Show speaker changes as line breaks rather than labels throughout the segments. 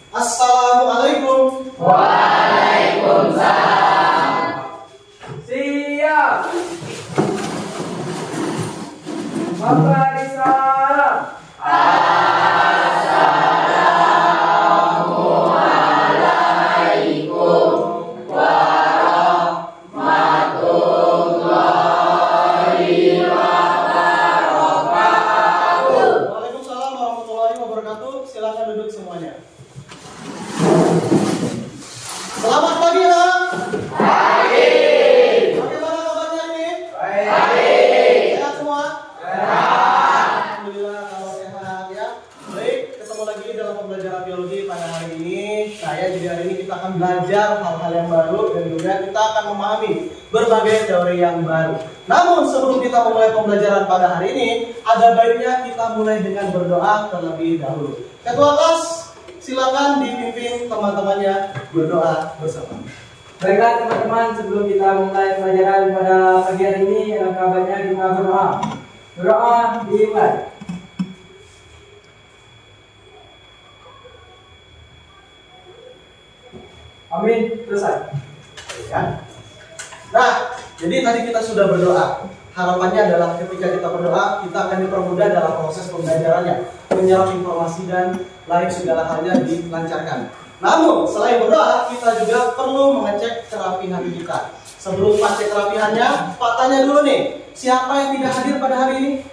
Assalamualaikum.
Waalaikumsalam.
Siap. Maka disalam.
Assalamualaikum warahmatullahi wabarakatuh.
Waalaikumsalam warahmatullahi wabarakatuh. Silakan duduk semuanya. Selamat pagi, anak.
Pagi.
Bagaimana kabarnya ini?
Baik.
Sehat semua?
Sehat.
Alhamdulillah kalau sehat ya. Baik, ketemu lagi dalam pembelajaran biologi pada hari ini. Jadi hari ini kita akan belajar hal-hal yang baru dan juga kita akan memahami berbagai teori yang baru. Namun sebelum kita memulai pembelajaran pada hari ini, ada baiknya kita mulai dengan berdoa terlebih dahulu. Ketua kelas, silakan dipimpin teman-temannya berdoa bersama.
Baiklah teman-teman, sebelum kita mulai pelajaran pada pagi hari ini, alangkah baiknya kita berdoa. Berdoa dimulai. Amin. Selesai.
Ya. Nah, jadi tadi kita sudah berdoa. Harapannya adalah ketika kita berdoa, kita akan dipermudah dalam proses pembelajarannya, menyerap informasi dan lain segala halnya dilancarkan. Namun, selain berdoa, kita juga perlu mengecek kerapihan kita. Sebelum Pak cek kerapihannya, Pak tanya dulu nih, siapa yang tidak hadir pada hari ini?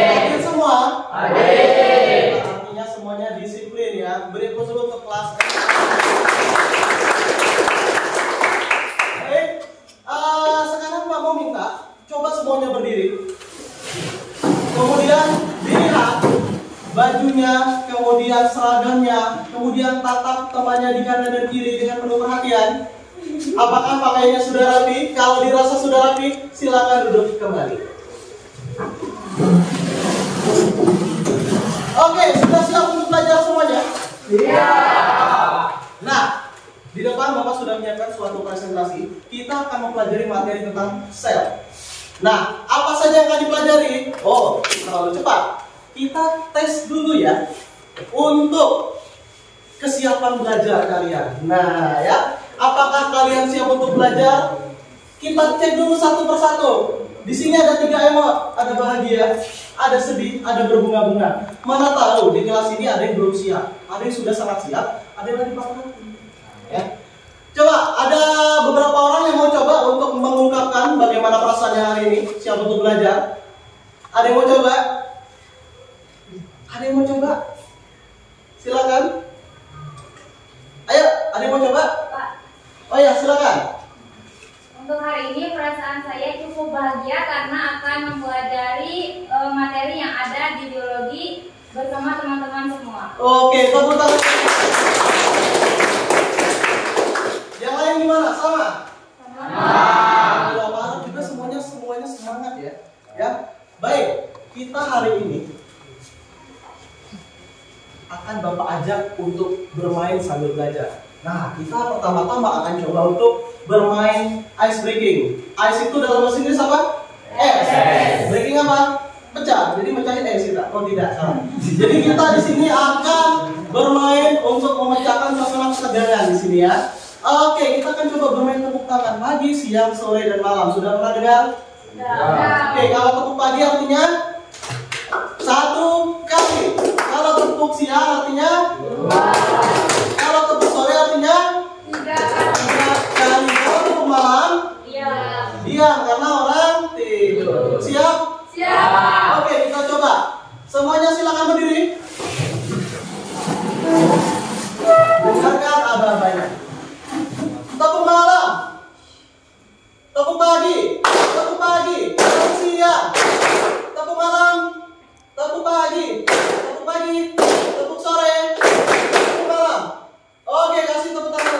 Hadir semua?
Hadir.
Artinya semuanya disiplin ya. Beri dulu untuk kelas. Sekarang Pak mau minta coba semuanya berdiri. Kemudian dilihat bajunya, kemudian seragamnya, kemudian tatap temannya di kanan dan kiri dengan penuh perhatian. Apakah pakaiannya sudah rapi? Kalau dirasa sudah rapi, silakan duduk kembali. Oke, sudah siap untuk belajar semuanya?
Siap.
Nah, di depan Bapak sudah menyiapkan suatu presentasi. Kita akan mempelajari materi tentang sel. Nah, apa saja yang akan dipelajari? Oh, terlalu cepat. Kita tes dulu ya untuk kesiapan belajar kalian. Nah, ya, apakah kalian siap untuk belajar? Kita cek dulu satu persatu. Di sini ada 3 emot, ada bahagia, ada sedih, ada berbunga-bunga. Mana tahu di kelas ini ada yang belum siap, ada yang sudah sangat siap, ada yang lagi patah hati. Ya. Coba ada beberapa orang yang mau coba untuk mengungkapkan bagaimana perasaannya hari ini, siap untuk belajar. Ada yang mau coba? Ada yang mau coba? Silakan. Ayo, ada yang mau coba?
Pak,
Oh ya, silakan.
untuk hari ini perasaan saya cukup bahagia karena akan mempelajari materi yang ada di biologi bersama teman-teman semua.
Oke, tepuk tangan. Yang lain gimana? Sama? Sama. Harap juga semuanya semangat ya. Ya. Baik, kita hari ini akan Bapak ajak untuk bermain sambil belajar. Nah, kita pertama-tama akan coba untuk bermain ice breaking. Ice itu dalam bahasa Inggris apa? Es. Breaking apa? Pecah. Jadi mecahin es kita. Oh tidak, salah. Jadi kita di sini akan bermain untuk memecahkan suasana ketegangan di sini ya. Oke, kita akan coba bermain tepuk tangan pagi, siang, sore, dan malam. Sudah pernah dengar? Oke, kalau tepuk pagi artinya 1 kali. Kalau tepuk siang artinya 2. Kalau tepuk sore artinya 3 kali. Kalau tepuk malam diam karena orang tidur. Siap?
Siap.
Oke, kita coba. Semuanya silakan berdiri. Dengarkan aba-abanya. Tepuk malam, tepuk pagi, tepuk pagi, tepuk siang, tepuk malam, tepuk pagi, tepuk pagi, tepuk sore, tepuk malam. Oke, kasih tepuk tangan.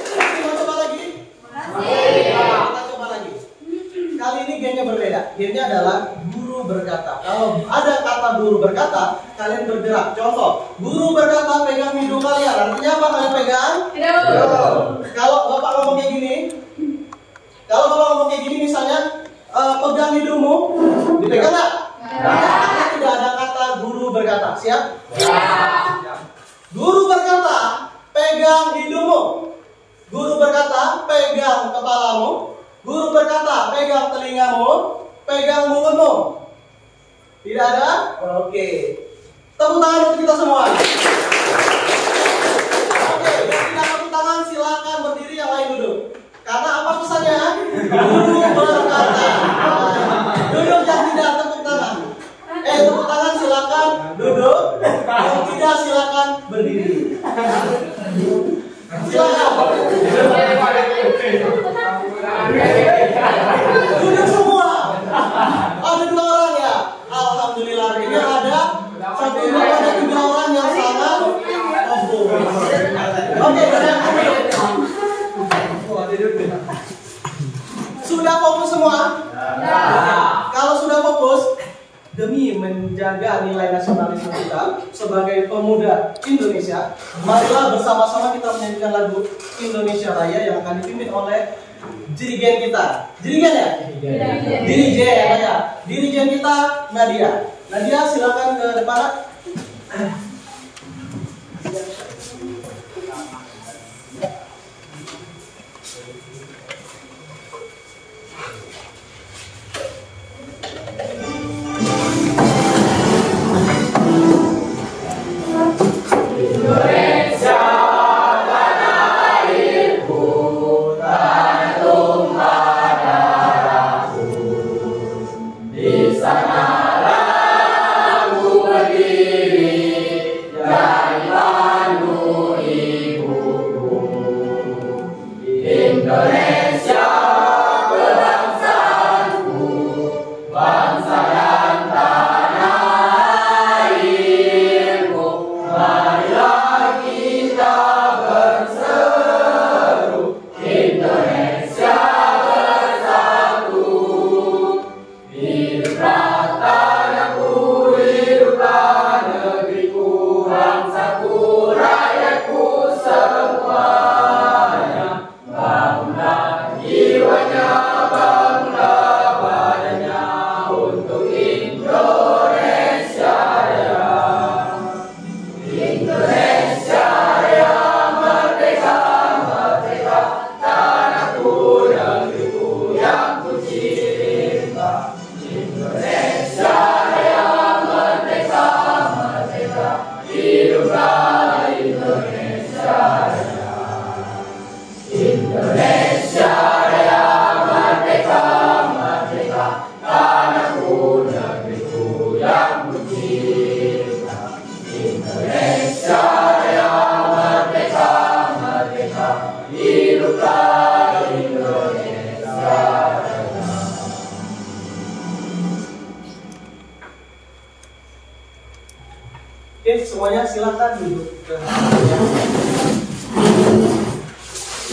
Masih mau coba lagi? Kita coba lagi. Kali ini gamenya berbeda. Gamenya adalah guru berkata. Kalau ada kata guru berkata, kalian bergerak. Contoh, guru berkata pegang hidung kalian. Artinya apa kalian pegang?
Hidung.
Kalau Bapak ngomong kayak gini, misalnya pegang hidungmu, dipegang nggak? Karena tidak ada kata guru berkata. Siap?
Siap.
Guru berkata, pegang hidungmu. Guru berkata, pegang kepalamu. Guru berkata, pegang telingamu. Pegang mulutmu. Tidak ada? Oke. Tepuk tangan untuk kita semua. Oke, yang tidak tepuk tangan silakan berdiri, yang lain duduk. Karena apa pesannya? Guru berkata. Duduk yang tidak tepuk tangan. Tepuk tangan silakan duduk. Yang tidak silakan berdiri. Silakan. Duduk semua. Ada 2 orang ya. Alhamdulillah ini ada 1, 2, ada 3 orang yang sangat fokus. Oke, sudah fokus semua? Kalau sudah fokus, demi menjaga nilai nasionalisme kita sebagai pemuda Indonesia, marilah bersama-sama kita menyanyikan lagu Indonesia Raya yang akan dipimpin oleh dirigen kita. Dirigen ya? Dirigen ya. Dirigen kita Nadia. Nadia silakan ke depan. Oke, semuanya silakan duduk.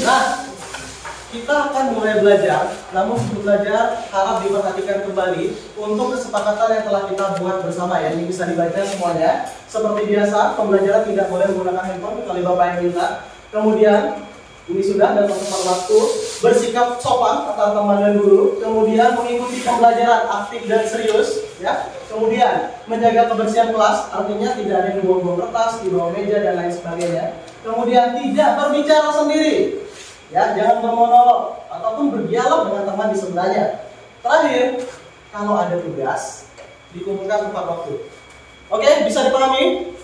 Nah, kita akan mulai belajar. Namun sebelum belajar harap diperhatikan kembali untuk kesepakatan yang telah kita buat bersama ya. Ini bisa dibaca semuanya. Seperti biasa, pembelajaran tidak boleh menggunakan handphone kecuali Bapak yang minta. Kemudian ini sudah dan tepat waktu, bersikap sopan antar teman dan guru. Kemudian mengikuti pembelajaran aktif dan serius ya. Kemudian menjaga kebersihan kelas, artinya tidak ada yang buang-buang kertas di bawah meja dan lain sebagainya. Kemudian tidak berbicara sendiri, ya, jangan bermonolog ataupun berdialog dengan teman di sebelahnya. Terakhir, kalau ada tugas dikumpulkan tepat waktu. Oke, bisa dipahami?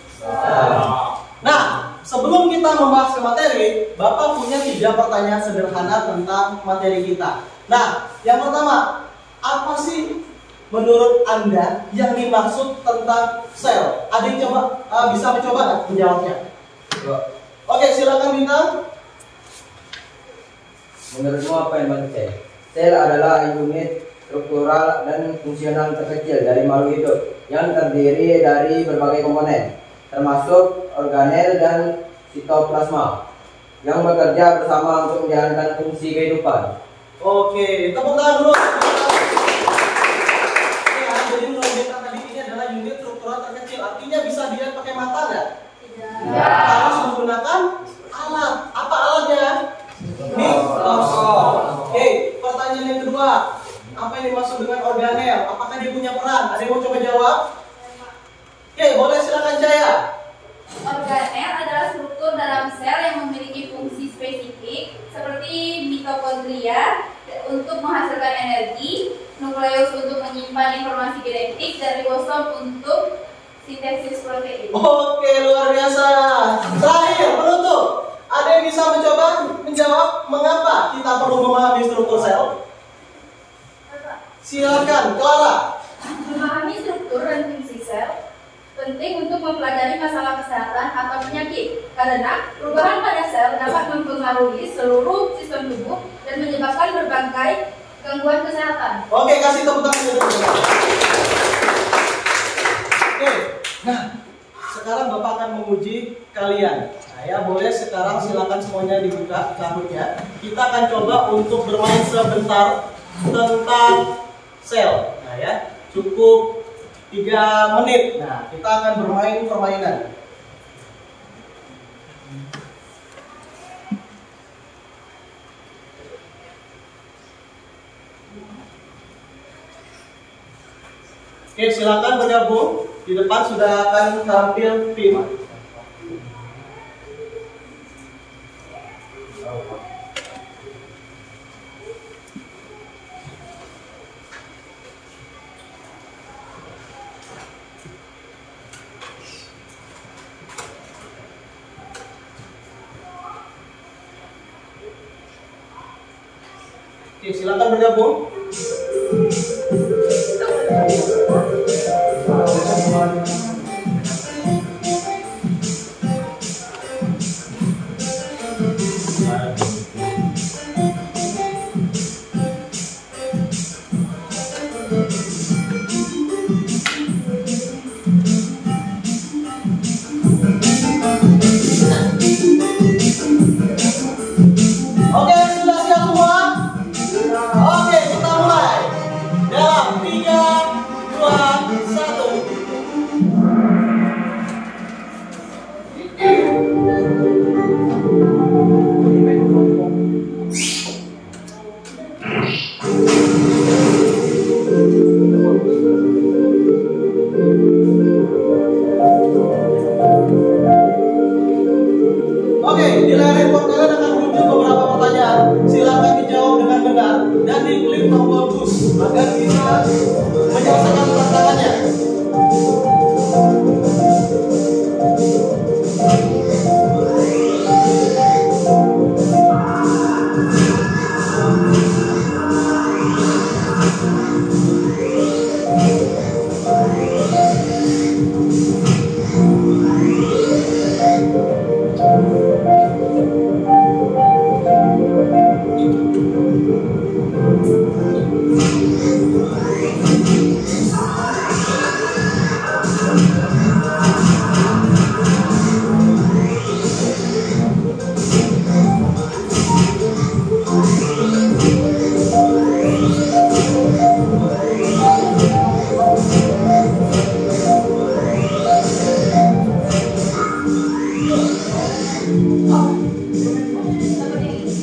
Nah, sebelum kita membahas ke materi, Bapak punya 3 pertanyaan sederhana tentang materi kita. Nah, yang pertama, apa sih menurut Anda yang dimaksud tentang sel? Ada yang coba bisa mencoba nggak menjawabnya? Oke, silakan Bintang.
Menurutmu apa yang dimaksud sel? Sel adalah unit struktural dan fungsional terkecil dari makhluk hidup yang terdiri dari berbagai komponen, termasuk organel dan sitoplasma, yang bekerja bersama untuk menjalankan fungsi kehidupan.
Oke, tepuk tangan dulu. Jadi menurut Bintang tadi ini adalah unit struktural terkecil, artinya bisa dilihat pakai mata nggak?
Tidak.
Harus menggunakan alat. Apa alatnya? Mikroskop. Oke, pertanyaan yang kedua, apa yang dimaksud dengan organel? Apakah dia punya peran? Ada yang mau coba jawab? Oke, boleh silakan Jaya.
Organel adalah struktur dalam sel yang memiliki fungsi spesifik seperti mitokondria untuk menghasilkan energi, nukleus untuk menyimpan informasi genetik, dan ribosom untuk sintesis protein.
Oke, luar biasa. Terakhir, penutup. Ada yang bisa mencoba menjawab mengapa kita perlu memahami struktur sel? Silakan, Clara.
Memahami struktur dan fungsi sel penting untuk mempelajari masalah kesehatan atau penyakit, karena perubahan pada sel dapat mempengaruhi seluruh sistem tubuh dan menyebabkan berbagai gangguan kesehatan.
Oke, kasih tepuk tangan dulu. Oke, nah sekarang Bapak akan menguji kalian. Nah ya, boleh sekarang silakan semuanya dibuka cabutnya. Kita akan coba untuk bermain sebentar tentang sel. Nah ya, cukup 3 menit. Nah, kita akan bermain permainan. Oke, silakan bergabung. Di depan sudah akan tampil tim. Oke, silakan bergabung. Oke, sudah siap semua? Oke, kita mulai. Dalam 3, 2, 1. Oke, di layar handphone kalian akan muncul beberapa pertanyaan. Silakan dijawab dengan benar dan diklik tombol push agar bisa menyelesaikan tantangannya.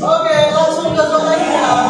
Oke, langsung ke zona hijau.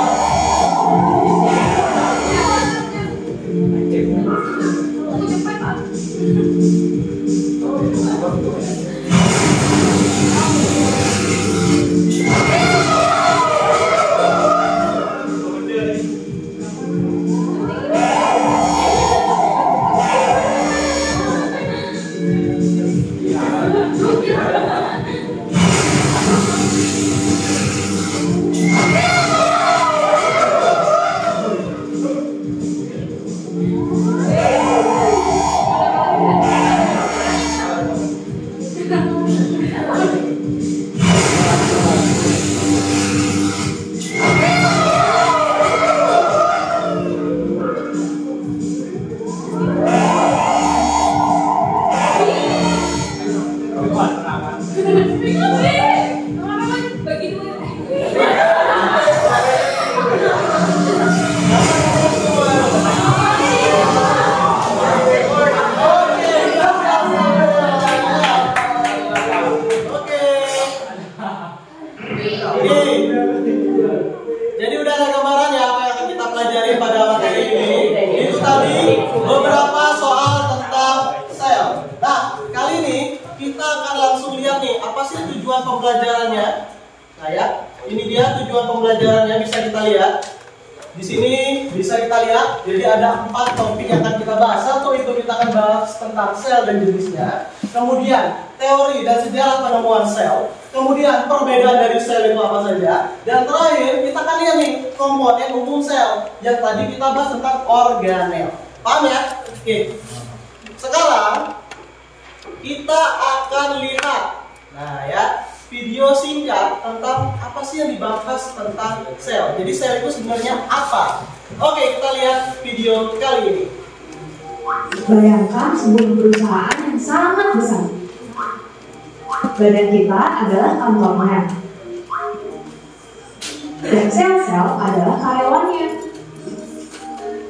tujuan pembelajarannya. Nah ya, ini dia tujuan pembelajarannya, bisa kita lihat. Di sini bisa kita lihat, jadi ada 4 topik yang akan kita bahas. Satu itu kita akan bahas tentang sel dan jenisnya. Kemudian teori dan sejarah penemuan sel. Kemudian perbedaan dari sel itu apa saja. Dan terakhir kita akan lihat nih komponen umum sel. Yang tadi kita bahas tentang organel. Paham ya? Oke. Sekarang kita akan lihat, nah ya, video singkat tentang apa sih yang dibahas tentang sel. Jadi sel itu sebenarnya apa? Oke, kita lihat video kali ini.
Bayangkan sebuah perusahaan yang sangat besar. Badan kita adalah kantornya. Dan sel-sel adalah karyawannya.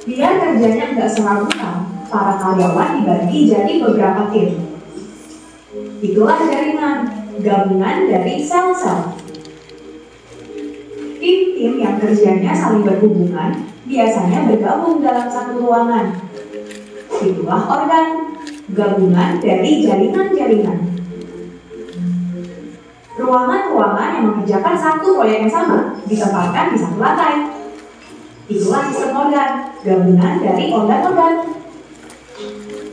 Biar kerjanya nggak serabutan, para karyawan dibagi jadi beberapa tim. Itulah jaringan, gabungan dari sel-sel. Tim-tim yang kerjanya saling berhubungan biasanya bergabung dalam satu ruangan. Itulah organ, gabungan dari jaringan-jaringan. Ruangan-ruangan yang mengerjakan satu proyek yang sama ditempatkan di satu lantai. Itulah sistem organ, gabungan dari organ-organ.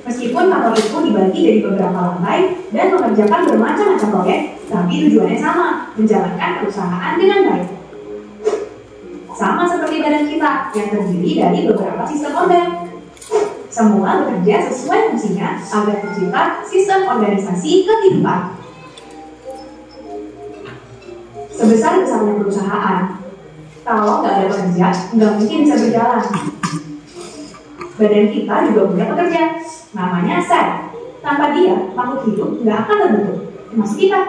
Meskipun kantor itu dibagi dari beberapa lantai dan mengerjakan bermacam-macam proyek, tapi tujuannya sama, menjalankan perusahaan dengan baik. Sama seperti badan kita yang terdiri dari beberapa sistem organ. Semua bekerja sesuai fungsinya agar tercipta sistem organisasi kehidupan. Sebesar-besarnya perusahaan, kalau nggak ada pekerja, nggak mungkin bisa berjalan. Badan kita juga punya pekerja, namanya sel. Tanpa dia, makhluk hidup nggak akan terbentuk, termasuk kita.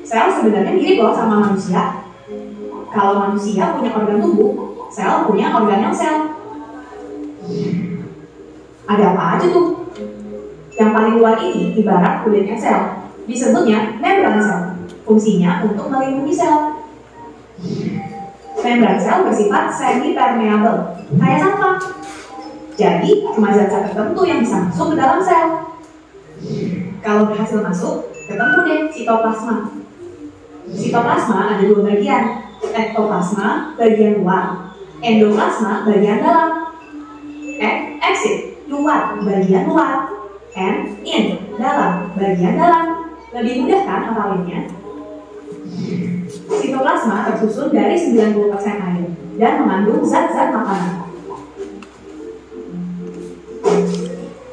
Sel sebenarnya mirip loh sama manusia. Kalau manusia punya organ tubuh, sel punya organel sel. Ada apa aja tuh? Yang paling luar ini ibarat kulitnya sel, disebutnya membran sel. Fungsinya untuk melindungi sel. Membran sel bersifat semi-permeable, kayak sampah. Jadi, cuma zat-zat tertentu yang bisa masuk ke dalam sel. Kalau berhasil masuk, ketemu deh sitoplasma. Sitoplasma ada 2 bagian, ektoplasma bagian luar, endoplasma bagian dalam. Exit, luar, bagian luar, and in, dalam, bagian dalam. Lebih mudah kan hafalinnya? Sitoplasma tersusun dari 90% air dan mengandung zat-zat makanan.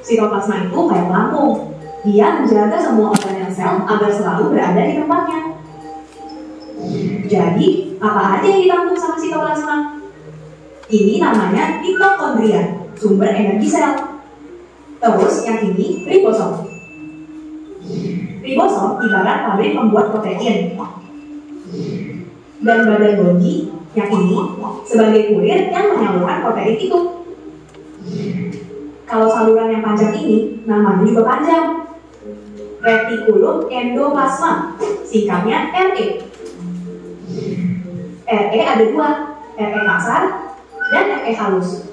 Sitoplasma itu kayak pelampung. Dia menjaga semua organel sel agar selalu berada di tempatnya. Jadi, apa aja yang ditampung sama sitoplasma? Ini namanya mitokondria, sumber energi sel. Terus yang ini ribosom. Ribosom ibarat pabrik pembuat protein. Dan badan Golgi yang ini sebagai kurir yang menyalurkan protein itu. Kalau saluran yang panjang ini namanya juga panjang. Retikulum endoplasma, singkatnya RE. RE ada 2, RE kasar dan RE halus.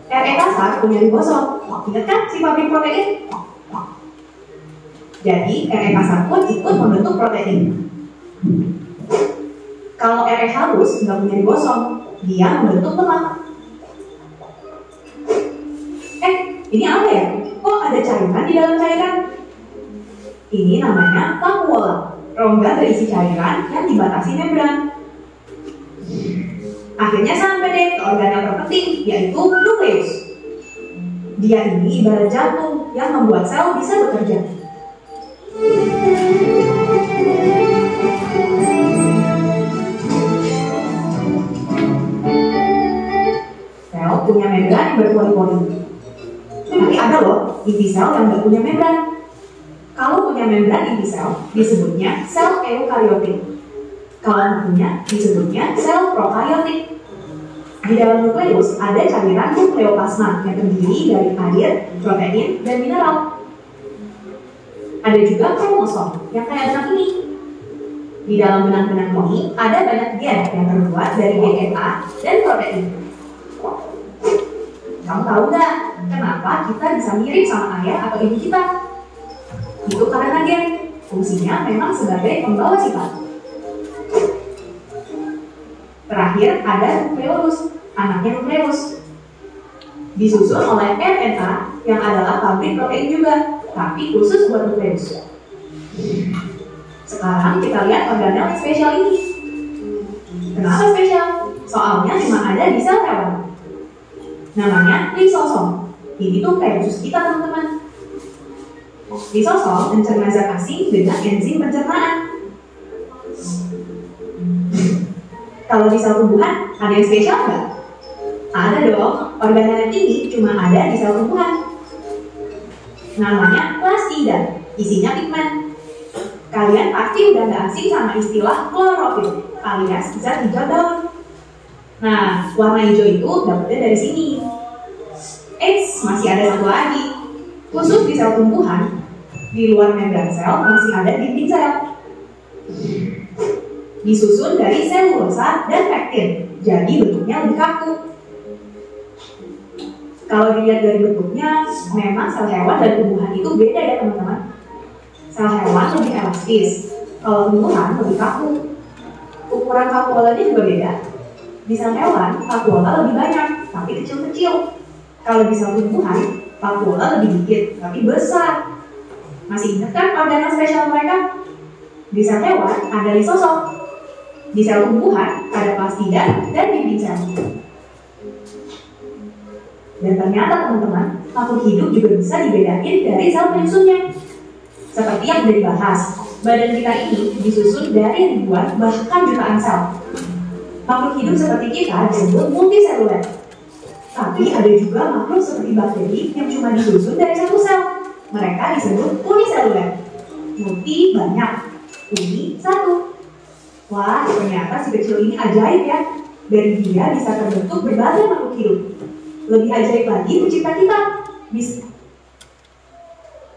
RE kasar punya ribosom. Ingat kan si pabrik protein? Jadi RE kasar pun ikut membentuk protein. Kalau RE halus nggak punya ribosom, dia membentuk lemak. Ini apa ya? Kok ada cairan di dalam cairan? Ini namanya vakuola, rongga berisi cairan yang dibatasi membran. Akhirnya sampai deh ke organel terpenting, yaitu nukleus. Dia ini ibarat jantung yang membuat sel bisa bekerja. Sel punya membran yang berpori-pori. Tapi ada loh inti sel yang nggak punya membran. Kalau punya membran inti sel disebutnya sel eukariotik. Kalau nggak punya disebutnya sel prokariotik. Di dalam nukleus ada cairan nukleoplasma yang terdiri dari air, protein, dan mineral. Ada juga kromosom yang kayak benang ini. Di dalam benang-benang ini ada banyak gen yang terbuat dari DNA dan protein. Kamu tahu nggak kenapa kita bisa mirip sama ayah atau ibu kita? Itu karena gen. Fungsinya memang sebagai pembawa sifat. Terakhir ada nukleolus, anaknya nukleus. Disusun oleh RNA yang adalah pabrik protein juga, tapi khusus buat nukleus. Sekarang kita lihat organel yang spesial ini. Kenapa spesial? Soalnya cuma ada di sel hewan. Namanya lisosom. Ini tuh kayak usus kita, teman-teman. Lisosom mencerna zat asing dengan enzim pencernaan. Kalau di sel tumbuhan, ada yang spesial nggak? Ada dong, organel ini cuma ada di sel tumbuhan. Namanya plastida, isinya pigmen. Kalian pasti udah nggak asing sama istilah klorofil, alias zat hijau daun. Nah, warna hijau itu dapetnya dari sini. Masih ada satu lagi. Khusus di sel tumbuhan, di luar membran sel masih ada dinding sel. Disusun dari selulosa dan pektin, jadi bentuknya lebih kaku. Kalau dilihat dari bentuknya, memang sel hewan dan tumbuhan itu beda ya teman-teman. Sel hewan lebih elastis, kalau tumbuhan lebih kaku. Ukuran vakuolanya juga beda. Di sel hewan, vakuola lebih banyak, tapi kecil-kecil. Kalau di sel tumbuhan, vakuola lebih dikit, tapi besar. Masih ingat kan organel spesial mereka? Di sel hewan ada lisosom. Di sel tumbuhan ada plastida dan dinding sel. Dan ternyata teman-teman, makhluk hidup juga bisa dibedain dari sel penyusunnya. Seperti yang sudah dibahas, badan kita ini disusun dari ribuan bahkan jutaan sel. Makhluk hidup seperti kita disebut multiseluler. Tapi ada juga makhluk seperti bakteri yang cuma disusun dari satu sel. Mereka disebut uniseluler. Multi banyak, uni satu. Wah, ternyata si kecil ini ajaib ya. Dari dia bisa terbentuk berbagai makhluk hidup. Lebih ajaib lagi pencipta kita. Bisa.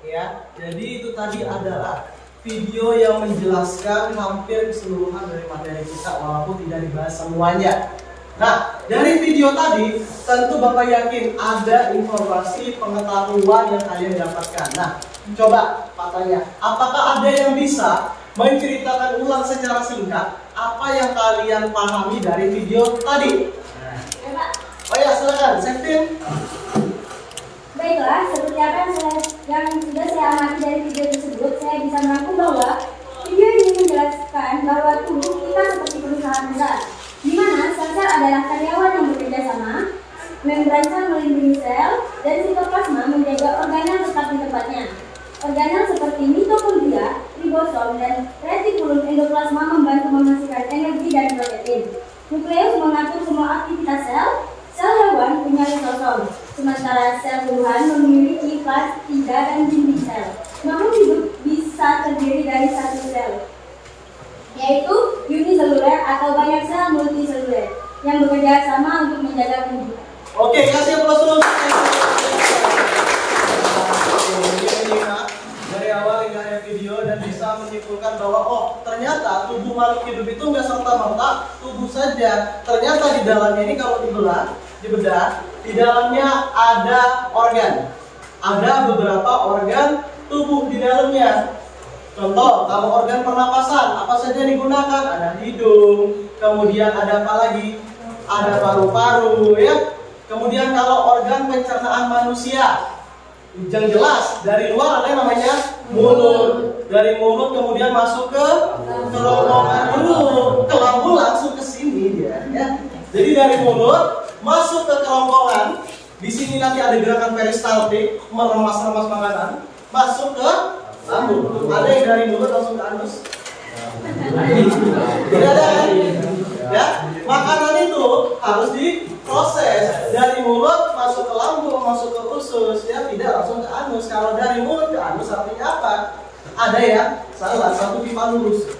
Ya, jadi itu tadi adalah video yang menjelaskan hampir keseluruhan dari materi kita walaupun tidak dibahas semuanya. Nah, dari video tadi tentu Bapak yakin ada informasi pengetahuan yang kalian dapatkan. Nah, coba Pak tanya, apakah ada yang bisa menceritakan ulang secara singkat apa yang kalian pahami dari video tadi? Oh ya, silakan, Septin.
Baiklah, seperti apa yang sudah saya amati dari video tersebut, saya bisa merangkum bahwa video ini menjelaskan bahwa tubuh kita seperti perusahaan besar, di mana sel-sel adalah karyawan yang bekerja sama, membran sel melindungi sel, dan sitoplasma menjaga organel tetap di tempatnya. Organel seperti mitokondria, ribosom, dan retikulum endoplasma membantu menghasilkan energi dan protein. Nukleus mengatur semua aktivitas sel. Sel hewan punya lisosom, sementara sel tumbuhan memiliki plastida dan dinding sel. Makhluk hidup bisa terdiri dari satu sel, yaitu uniseluler atau banyak sel multiseluler yang bekerja sama untuk menjaga kehidupan.
Oke, kasih aplaus dulu. Dari awal hingga akhir video dan bisa menyimpulkan bahwa oh ternyata tubuh makhluk hidup itu nggak serta-merta tubuh saja. Ternyata di dalamnya ini kalau dibedah, di dalamnya ada organ. Ada beberapa organ tubuh di dalamnya. Contoh, kalau organ pernapasan, apa saja digunakan? Ada hidung, kemudian ada apa lagi? Ada paru-paru, ya. Kemudian kalau organ pencernaan manusia, yang jelas dari luar ada yang namanya mulut. Dari mulut kemudian masuk ke kerongkongan dulu, ke lambung langsung ke sini dia, ya. Jadi dari mulut masuk ke kerongkongan. Di sini nanti ada gerakan peristaltik, meremas-remas makanan, masuk ke lambung. Ada yang dari mulut langsung ke anus? Tidak ada kan? Ya, makanan itu harus diproses dari mulut masuk ke lambung, masuk ke usus, ya tidak langsung ke anus. Kalau dari mulut ke anus artinya apa? Ada ya, salah satu pipa lurus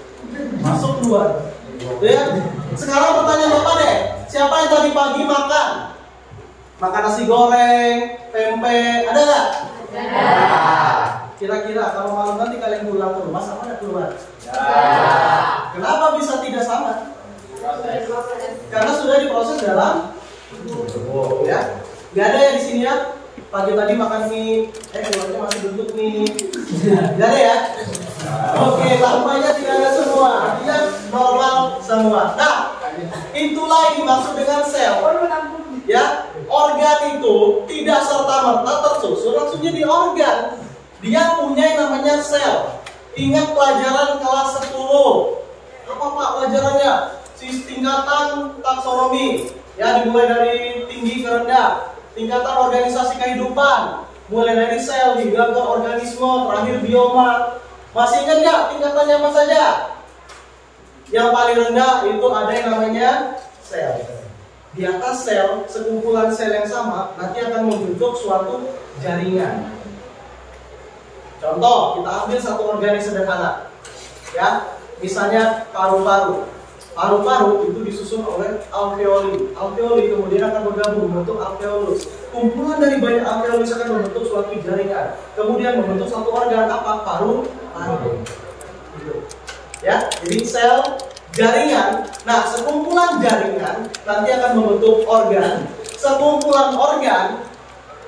masuk keluar. Ya, sekarang pertanyaan Bapak deh, siapa yang tadi pagi makan nasi goreng, pempek, ada nggak?
Ada.
Kira-kira kalau malam nanti kalian pulang ke rumah sama nggak keluar? Kenapa bisa tidak sama? Karena sudah diproses dalam tubuh, ya. Gak ada ya di sini ya. Pagi tadi makan mie, keluarnya masih bentuk mie. Gak ada ya. Oke, lambanya tidak ada semua, dia normal semua. Nah, itulah yang dimaksud dengan sel. Ya, organ itu tidak serta-merta tersusun langsung jadi organ. Dia punya yang namanya sel. Ingat pelajaran kelas 10. Apa Pak pelajarannya? Tingkatan taksonomi. Ya, dimulai dari tinggi ke rendah. Tingkatan organisasi kehidupan. Mulai dari sel hingga ke organisme, terakhir bioma. Masih ingat nggak tingkatannya apa saja? Yang paling rendah itu ada yang namanya sel. Di atas sel, sekumpulan sel yang sama nanti akan membentuk suatu jaringan. Contoh, kita ambil satu organ yang sederhana. Ya, misalnya paru-paru. Paru-paru itu disusun oleh alveoli. Alveoli kemudian akan bergabung membentuk alveolus. Kumpulan dari banyak alveolus akan membentuk suatu jaringan. Kemudian membentuk satu organ apa? Paru-paru. Gitu. Ya, jadi sel jaringan. Nah, sekumpulan jaringan nanti akan membentuk organ. Sekumpulan organ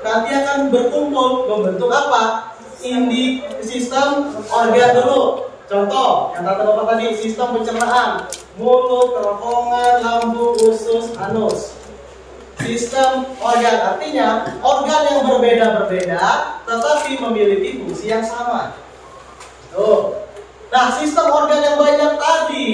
nanti akan berkumpul membentuk apa? Sistem organ dulu. Contoh, yang kata Bapak tadi, sistem pencernaan, mulut, kerongkongan, lambung, usus, anus. Sistem organ artinya organ yang berbeda-berbeda tetapi memiliki fungsi yang sama. Tuh. Nah, sistem organ yang banyak tadi,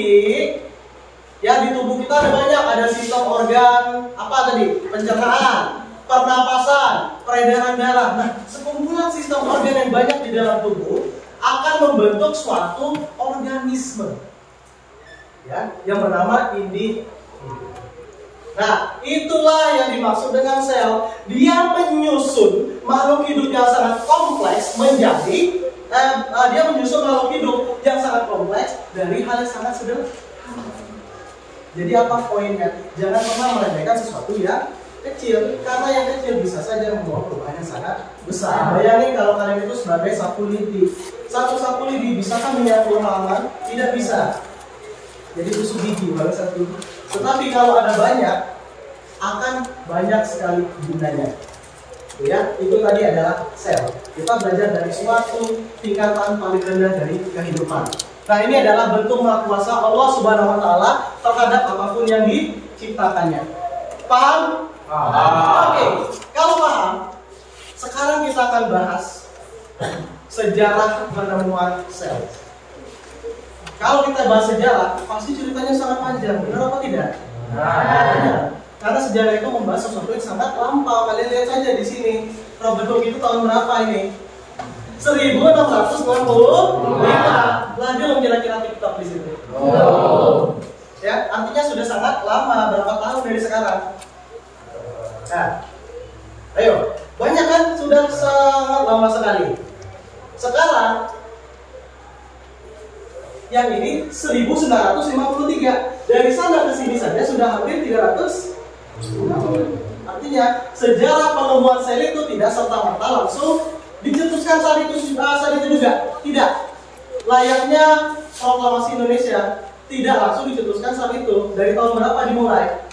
ya di tubuh kita ada banyak, ada sistem organ apa tadi? Pencernaan, pernapasan, peredaran darah. Nah, sekumpulan sistem organ yang banyak di dalam tubuh akan membentuk suatu organisme, ya, yang bernama individu. Nah, itulah yang dimaksud dengan sel. Dia menyusun makhluk hidup yang sangat kompleks menjadi dia menyusun makhluk hidup yang sangat kompleks dari hal yang sangat sederhana. Jadi apa poinnya? Jangan pernah meremehkan sesuatu yang kecil, karena yang kecil bisa saja membawa perubahan yang sangat besar. Bayangin kalau kalian itu sebagai sapu lidi. Satu sapu lidi bisakah menyapu halaman? Tidak bisa. Jadi tusuk gigi baru satu. Tetapi kalau ada banyak, akan banyak sekali gunanya. Ya, itu tadi adalah sel. Kita belajar dari suatu tingkatan paling rendah dari kehidupan. Nah, ini adalah bentuk maha kuasa Allah Subhanahu wa taala terhadap apapun yang diciptakannya. Paham? Oke, kalau paham, sekarang kita akan bahas sejarah penemuan sel. Kalau kita bahas sejarah, pasti ceritanya sangat panjang, benar apa tidak? Benar. Karena sejarah itu membahas sesuatu yang sangat lampau. Kalian lihat saja di sini. Robert Hooke itu tahun berapa ini? 1665. Lah dia belum kira-kira TikTok di situ. Ya, artinya sudah sangat lama. Berapa tahun dari sekarang? Nah, ayo, banyak kan? Sudah sangat lama sekali. Sekarang, yang ini 1953. Dari sana ke sini saja sudah hampir 300. Artinya, sejarah penemuan sel itu tidak serta-merta langsung dicetuskan saat itu juga. Tidak. Layaknya proklamasi Indonesia, tidak langsung dicetuskan saat itu. Dari tahun berapa dimulai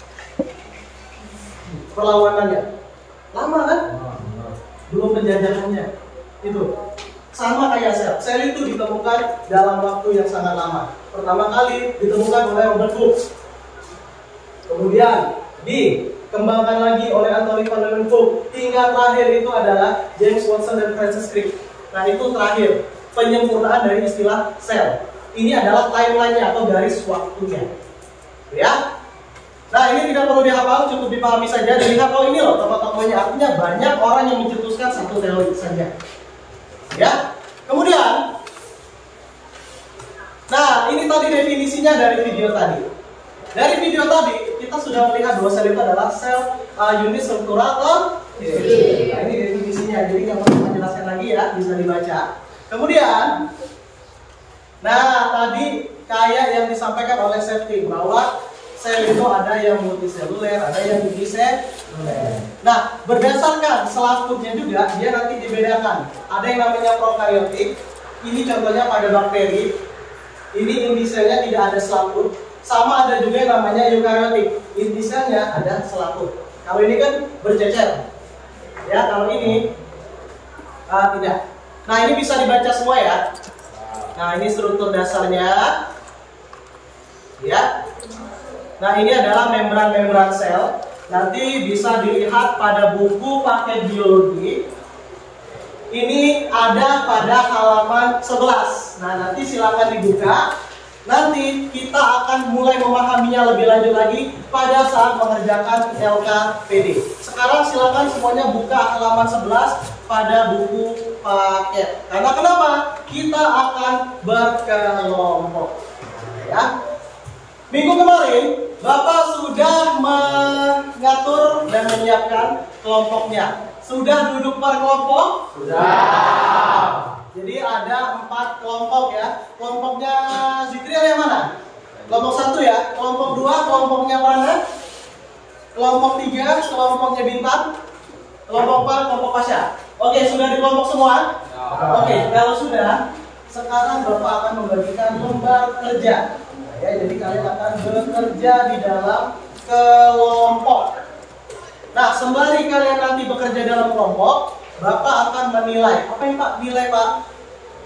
perlawanannya? Lama kan? Belum penjajahannya. Itu sama kayak sel. Sel itu ditemukan dalam waktu yang sangat lama. Pertama kali ditemukan oleh Robert Hooke. Kemudian dikembangkan lagi oleh Anthony van Leeuwenhoek. Hingga terakhir itu adalah James Watson dan Francis Crick. Nah, itu terakhir penyempurnaan dari istilah sel. Ini adalah timeline-nya atau garis waktunya. Ya. Nah, ini tidak perlu dihafal, cukup dipahami saja. Dilihat, oh ini loh tokoh-tokohnya. Artinya banyak orang yang mencetuskan satu teori saja. Ya. Kemudian, nah ini tadi definisinya dari video tadi. Dari video tadi kita sudah melihat bahwa sel itu adalah sel unit struktural atau nah, ini definisinya. Jadi nggak perlu menjelaskan lagi ya, bisa dibaca. Kemudian, nah tadi kayak yang disampaikan oleh Sefti bahwa sel itu ada yang multiseluler, ada yang uniseluler. Nah, berdasarkan selaputnya juga dia nanti dibedakan. Ada yang namanya prokaryotik. Ini contohnya pada bakteri. Ini inti selnya tidak ada selaput. Sama ada juga yang namanya eukaryotik. Inti selnya ada selaput. Kalau ini kan bercecer. Ya, kalau ini tidak. Nah, ini bisa dibaca semua ya. Nah, ini struktur dasarnya. Ya. Nah, ini adalah membran-membran sel. Nanti bisa dilihat pada buku paket biologi. Ini ada pada halaman 11. Nah, nanti silakan dibuka. Nanti kita akan mulai memahaminya lebih lanjut lagi pada saat mengerjakan LKPD. Sekarang silakan semuanya buka halaman 11 pada buku paket. Karena kenapa? Kita akan berkelompok. Ya. Minggu kemarin Bapak sudah mengatur dan menyiapkan kelompoknya. Sudah duduk per kelompok?
Sudah.
Jadi ada 4 kelompok ya. Kelompoknya Zikriel yang mana? Kelompok 1 ya. Kelompok 2 kelompoknya mana? Kelompok 3 kelompoknya Bintang. Kelompok 4 kelompok Pasya. Oke, sudah di kelompok semua? Oke, kalau sudah, sekarang Bapak akan membagikan lembar kerja. Ya, jadi kalian akan bekerja di dalam kelompok. Nah, sembari kalian nanti bekerja dalam kelompok, Bapak akan menilai. Apa yang Pak nilai, Pak?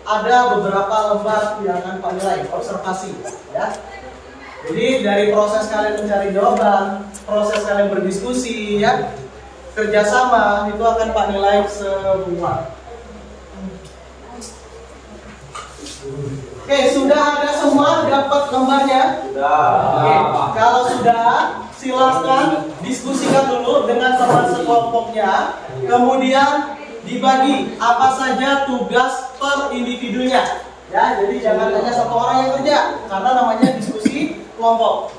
Ada beberapa lembar yang akan Pak nilai, observasi, ya. Jadi dari proses kalian mencari jawaban, proses kalian berdiskusi, ya, kerjasama, itu akan Pak nilai semua. Oke, sudah ada semua dapat lembarnya?
Sudah.
Oke, kalau sudah, silakan diskusikan dulu dengan teman sekelompoknya. Kemudian dibagi apa saja tugas per individunya. Ya, jadi jangan hanya satu orang yang kerja, karena namanya diskusi kelompok.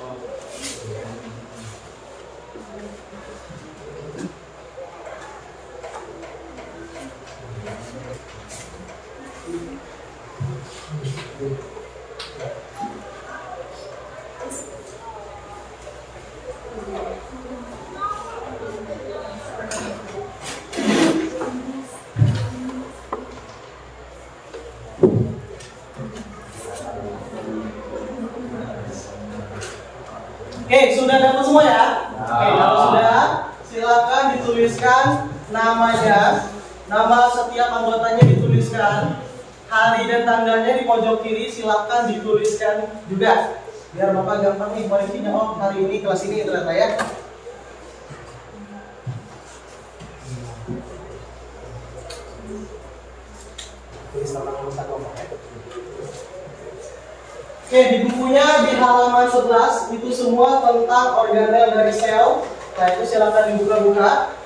Oke, sudah dapat semua ya? Oke, kalau sudah, silakan dituliskan namanya, nama setiap anggotanya dituliskan, hari dan tanggalnya di pojok kiri silakan dituliskan juga, biar Bapak gampang nih koreksinya. Oh, hari ini kelas ini ternyata ya. Tulis nama anggota kelompok ya. Oke, di bukunya di halaman 11 itu semua tentang organel dari sel. Nah, itu silakan dibuka-buka.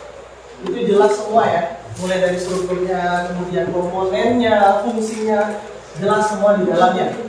Itu jelas semua ya. Mulai dari strukturnya, kemudian komponennya, fungsinya, jelas semua di dalamnya.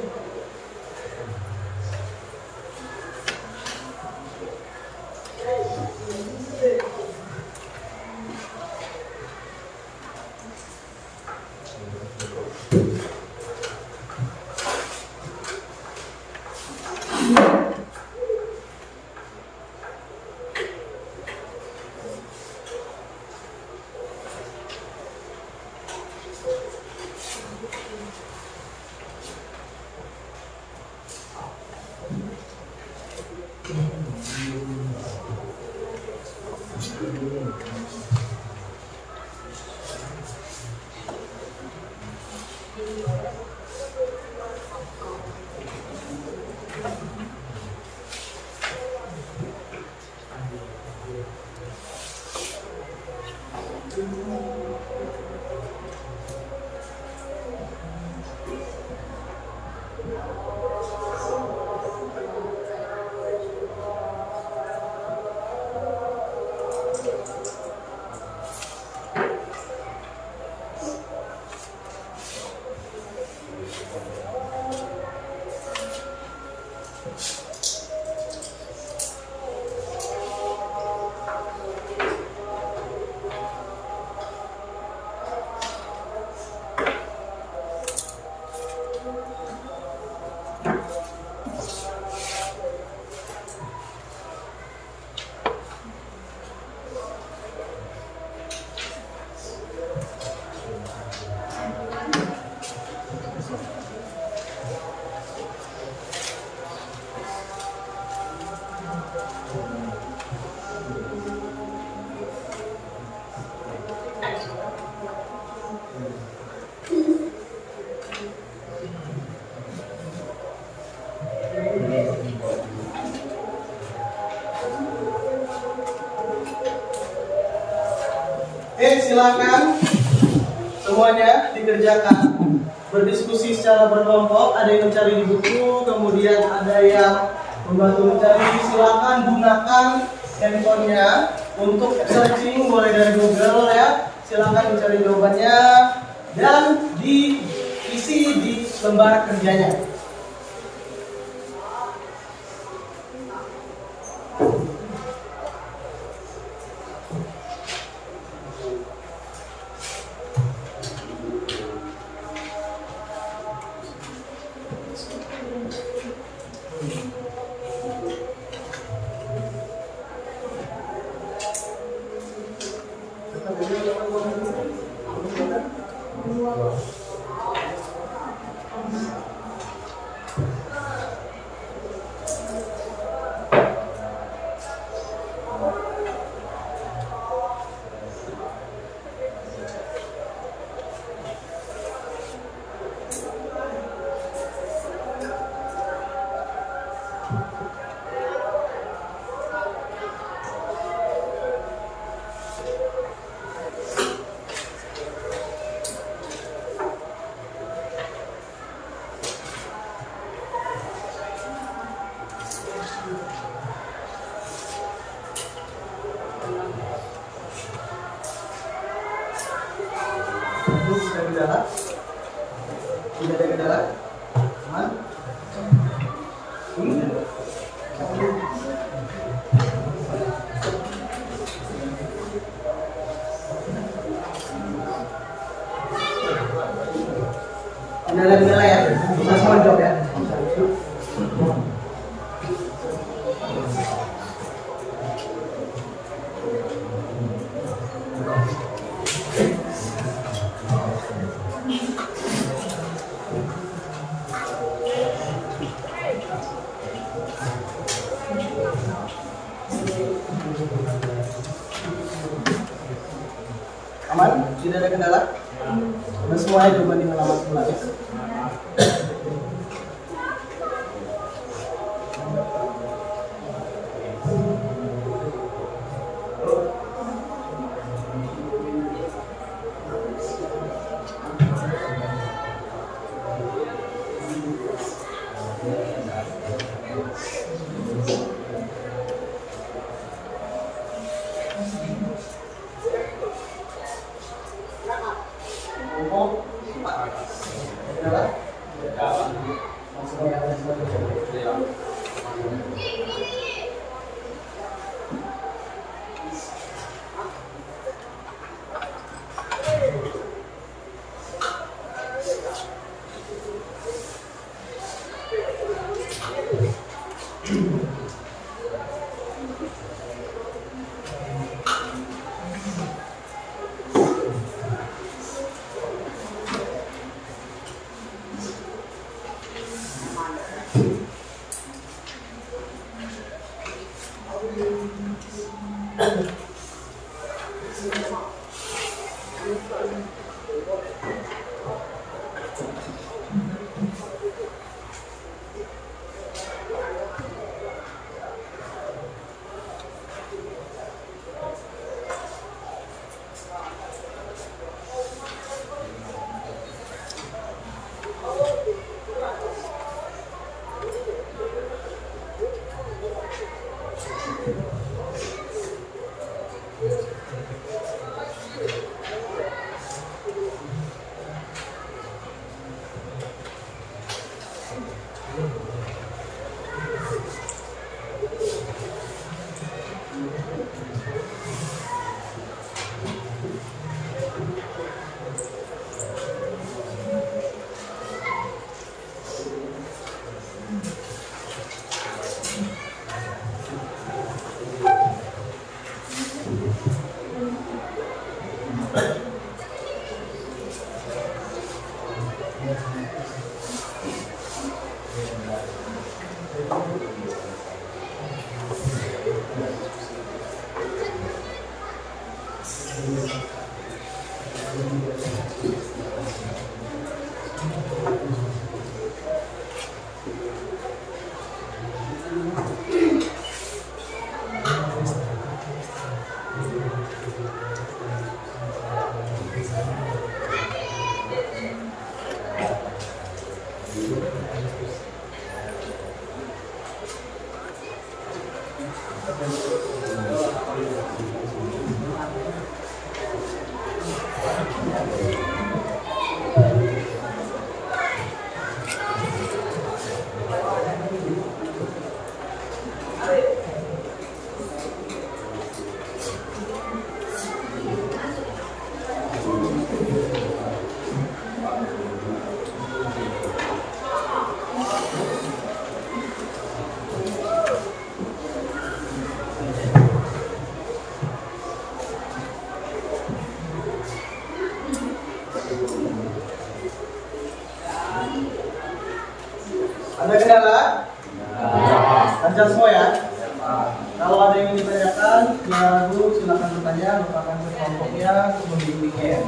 silakan semuanya dikerjakan. Berdiskusi secara berkelompok, ada yang mencari di buku, kemudian ada yang membantu mencari. Silakan gunakan handphonenya untuk searching, mulai dari Google ya. Silakan mencari jawabannya dan diisi di lembar kerjanya. Tidak ada kendala? Aman? Tidak ada kendala ya? Kita semua jawab ya? Aman? Tidak ada kendala? Dan semuanya jawaban di halaman 11. Ada kendala? Lancar semua ya? Kalau ada yang ingin ditanyakan, ya ragu silakan bertanya, lupakan kelompoknya, membimbingnya.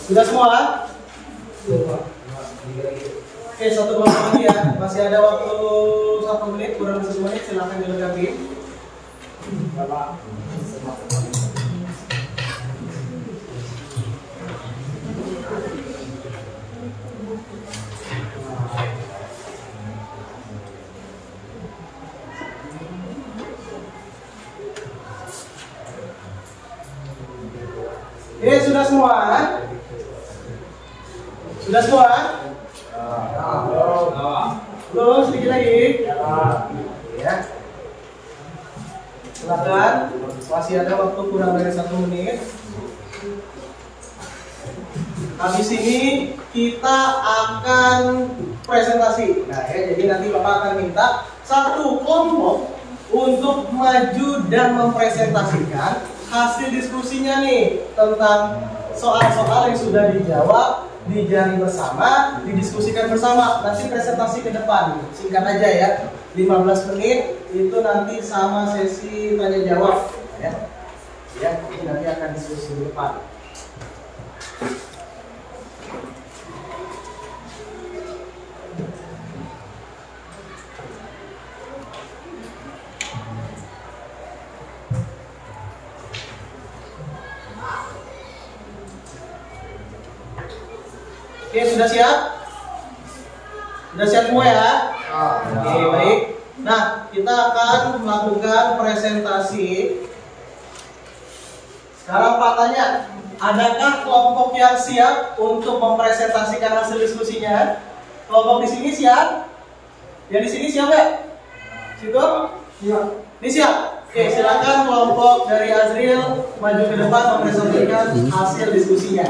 Sudah semua? Oke, satu kelompok lagi ya. Masih ada waktu 1 menit, kurang dari 1 menit, silahkan dilengkapi. Sudah semua? Sudah semua? Belum, sedikit lagi. Ya. Silakan. Masih ada waktu kurang dari 1 menit. Habis ini kita akan presentasi. Nah ya, jadi nanti Bapak akan minta satu kelompok untuk maju dan mempresentasikan hasil diskusinya nih tentang soal-soal yang sudah dijawab, dijaring bersama, didiskusikan bersama. Nanti presentasi ke depan, singkat aja ya, 15 menit itu nanti sama sesi tanya jawab ya. Ya, ini nanti akan diskusi di depan. Oke, sudah siap? Sudah siap semua ya? Oke, baik. Nah, kita akan melakukan presentasi. Sekarang Pak tanya, adakah kelompok yang siap untuk mempresentasikan hasil diskusinya? Kelompok di sini siap? Yang di sini siap nggak? Situ? Siap. Ini siap? Oke, silakan kelompok dari Azril maju ke depan mempresentasikan hasil diskusinya.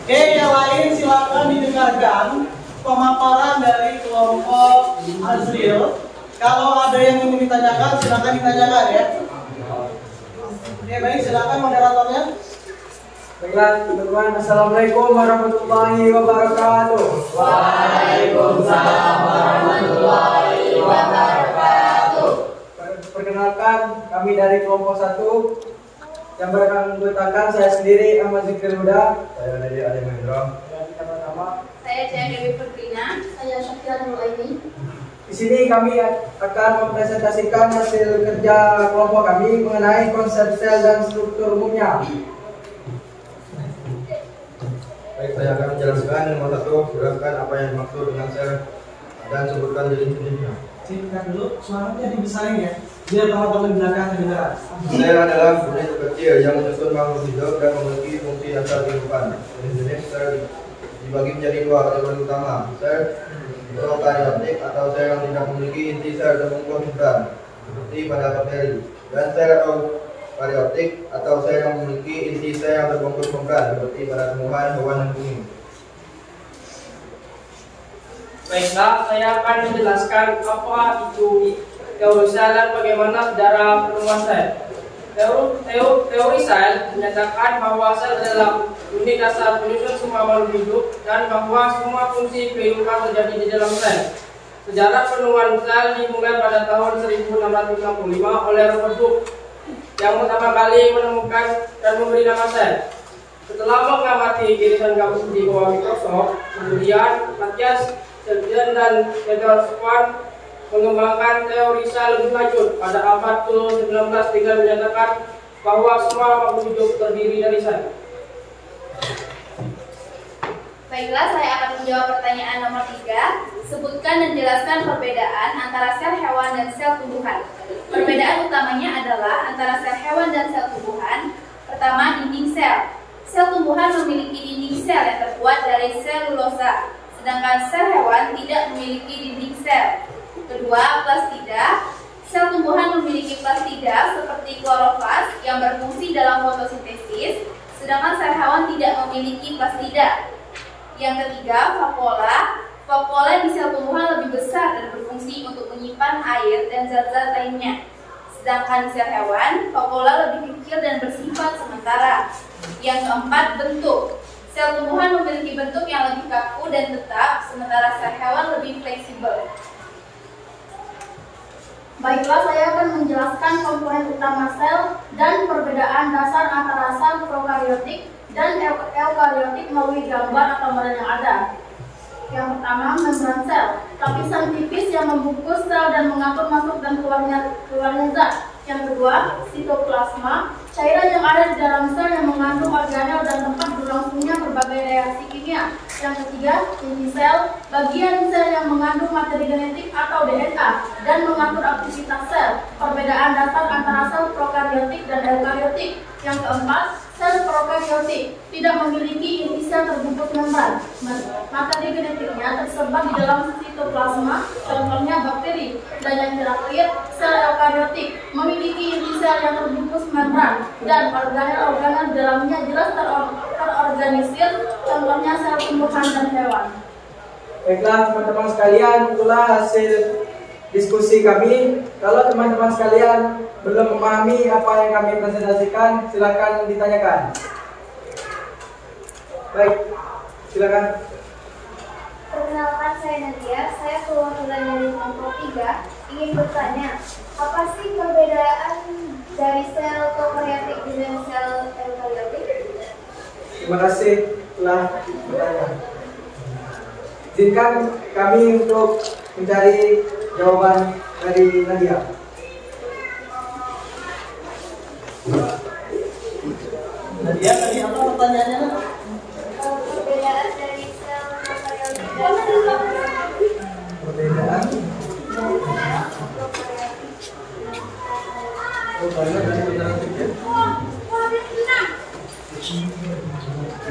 Oke, yang lain silakan didengarkan pemaparan dari kelompok Azril. Kalau ada yang ingin ditanyakan, silakan ditanyakan ya. Oke, baik, silakan moderatornya.
Baiklah, teman-teman. Assalamualaikum warahmatullahi wabarakatuh.
Waalaikumsalam warahmatullahi wabarakatuh.
Perkenalkan, kami dari kelompok 1 yang beranggotakan saya sendiri Ahmad Zikir Huda.
Saya dari Ali Mahendra.
Dan sama-sama.
Saya Cia Dewi Pertina. Saya Syakira Nuraini.
Di sini kami akan mempresentasikan hasil kerja kelompok kami mengenai konsep sel dan struktur umumnya.
Baik, saya akan menjelaskan nomor 1, jelaskan apa yang dimaksud dengan sel dan sebutkan jenis-jenisnya.
Singkat dulu, suaranya dibesarin ya, biar teman-teman di belakang kedengaran.
Sel adalah unit terkecil yang menyusun makhluk hidup dan memiliki fungsi dasar kehidupan. Jenis-jenis sel dibagi menjadi 2 kategori utama, sel prokaryotik atau sel yang tidak memiliki inti sel terbungkus membran seperti pada bakteri, dan sel eukaryotik atau sel yang memiliki inti sel yang terbungkus membran seperti pada tumbuhan, hewan, dan bumi.
Baiklah, saya akan menjelaskan apa itu teori sel dan bagaimana sejarah penemuan sel. Teori sel menyatakan bahwa sel adalah unit dasar penyusun semua makhluk hidup dan bahwa semua fungsi kehidupan terjadi di dalam sel. Sejarah penemuan sel dimulai pada tahun 1665 oleh Robert Hooke yang pertama kali menemukan dan memberi nama sel. Setelah mengamati irisan gabus di bawah mikroskop, kemudian Matthias Selden dan Edward Swan mengembangkan teori sel lebih lanjut. Pada abad ke-19 dengan menyatakan bahwa semua makhluk hidup terdiri dari sel.
Baiklah, saya akan menjawab pertanyaan nomor 3. Sebutkan dan jelaskan perbedaan antara sel hewan dan sel tumbuhan. Perbedaan utamanya adalah antara sel hewan dan sel tumbuhan. Pertama, dinding sel. Sel tumbuhan memiliki dinding sel yang terbuat dari selulosa, sedangkan sel hewan tidak memiliki dinding sel. Kedua, plastida. Sel tumbuhan memiliki plastida seperti kloroflas yang berfungsi dalam fotosintesis, sedangkan sel hewan tidak memiliki plastida. Yang ketiga, vakuola. Vakuola di sel tumbuhan lebih besar dan berfungsi untuk menyimpan air dan zat-zat lainnya. Sedangkan di sel hewan, vakuola lebih kecil dan bersifat sementara. Yang keempat, bentuk. Sel tumbuhan memiliki bentuk yang lebih kaku dan tetap, sementara sel hewan lebih fleksibel.
Baiklah, saya akan menjelaskan komponen utama sel dan perbedaan dasar antara sel prokaryotik dan eukaryotik melalui gambar atau model yang ada. Yang pertama, membran sel, lapisan tipis yang membungkus sel dan mengatur masuk dan keluarnya zat. Yang kedua, sitoplasma, cairan yang ada di dalam sel yang mengandung organel dan tempat berlangsungnya berbagai reaksi kimia. Yang ketiga, inti sel, bagian sel yang mengandung materi genetik atau DNA dan mengatur aktivitas sel. Perbedaan dasar antara sel prokaryotik dan eukaryotik. Yang keempat, sel prokaryotik tidak memiliki inti sel terbungkus membran. Materi genetiknya tersebar di dalam sitoplasma, contohnya bakteri. Dan yang terakhir, sel eukaryotik memiliki inti sel yang terbungkus membran dan organel-organel di dalamnya jelas terorganisir, contohnya sel tumbuhan dan hewan.
Baiklah teman-teman sekalian, itulah hasil diskusi kami. Kalau teman-teman sekalian belum memahami apa yang kami presentasikan, silakan ditanyakan. Baik, silakan.
Perkenalkan, saya Nadia. Saya perwakilan dari kelompok 3 ingin bertanya, apa sih perbedaan dari sel prokaryotik dengan sel eukaryotik?
Terima kasih telah bertanya. Izinkan kami untuk mencari jawaban dari Nadia.
Nadia, tadi apa pertanyaannya?
Perbedaan dari sel prokaryotik dan sel
Perbedaan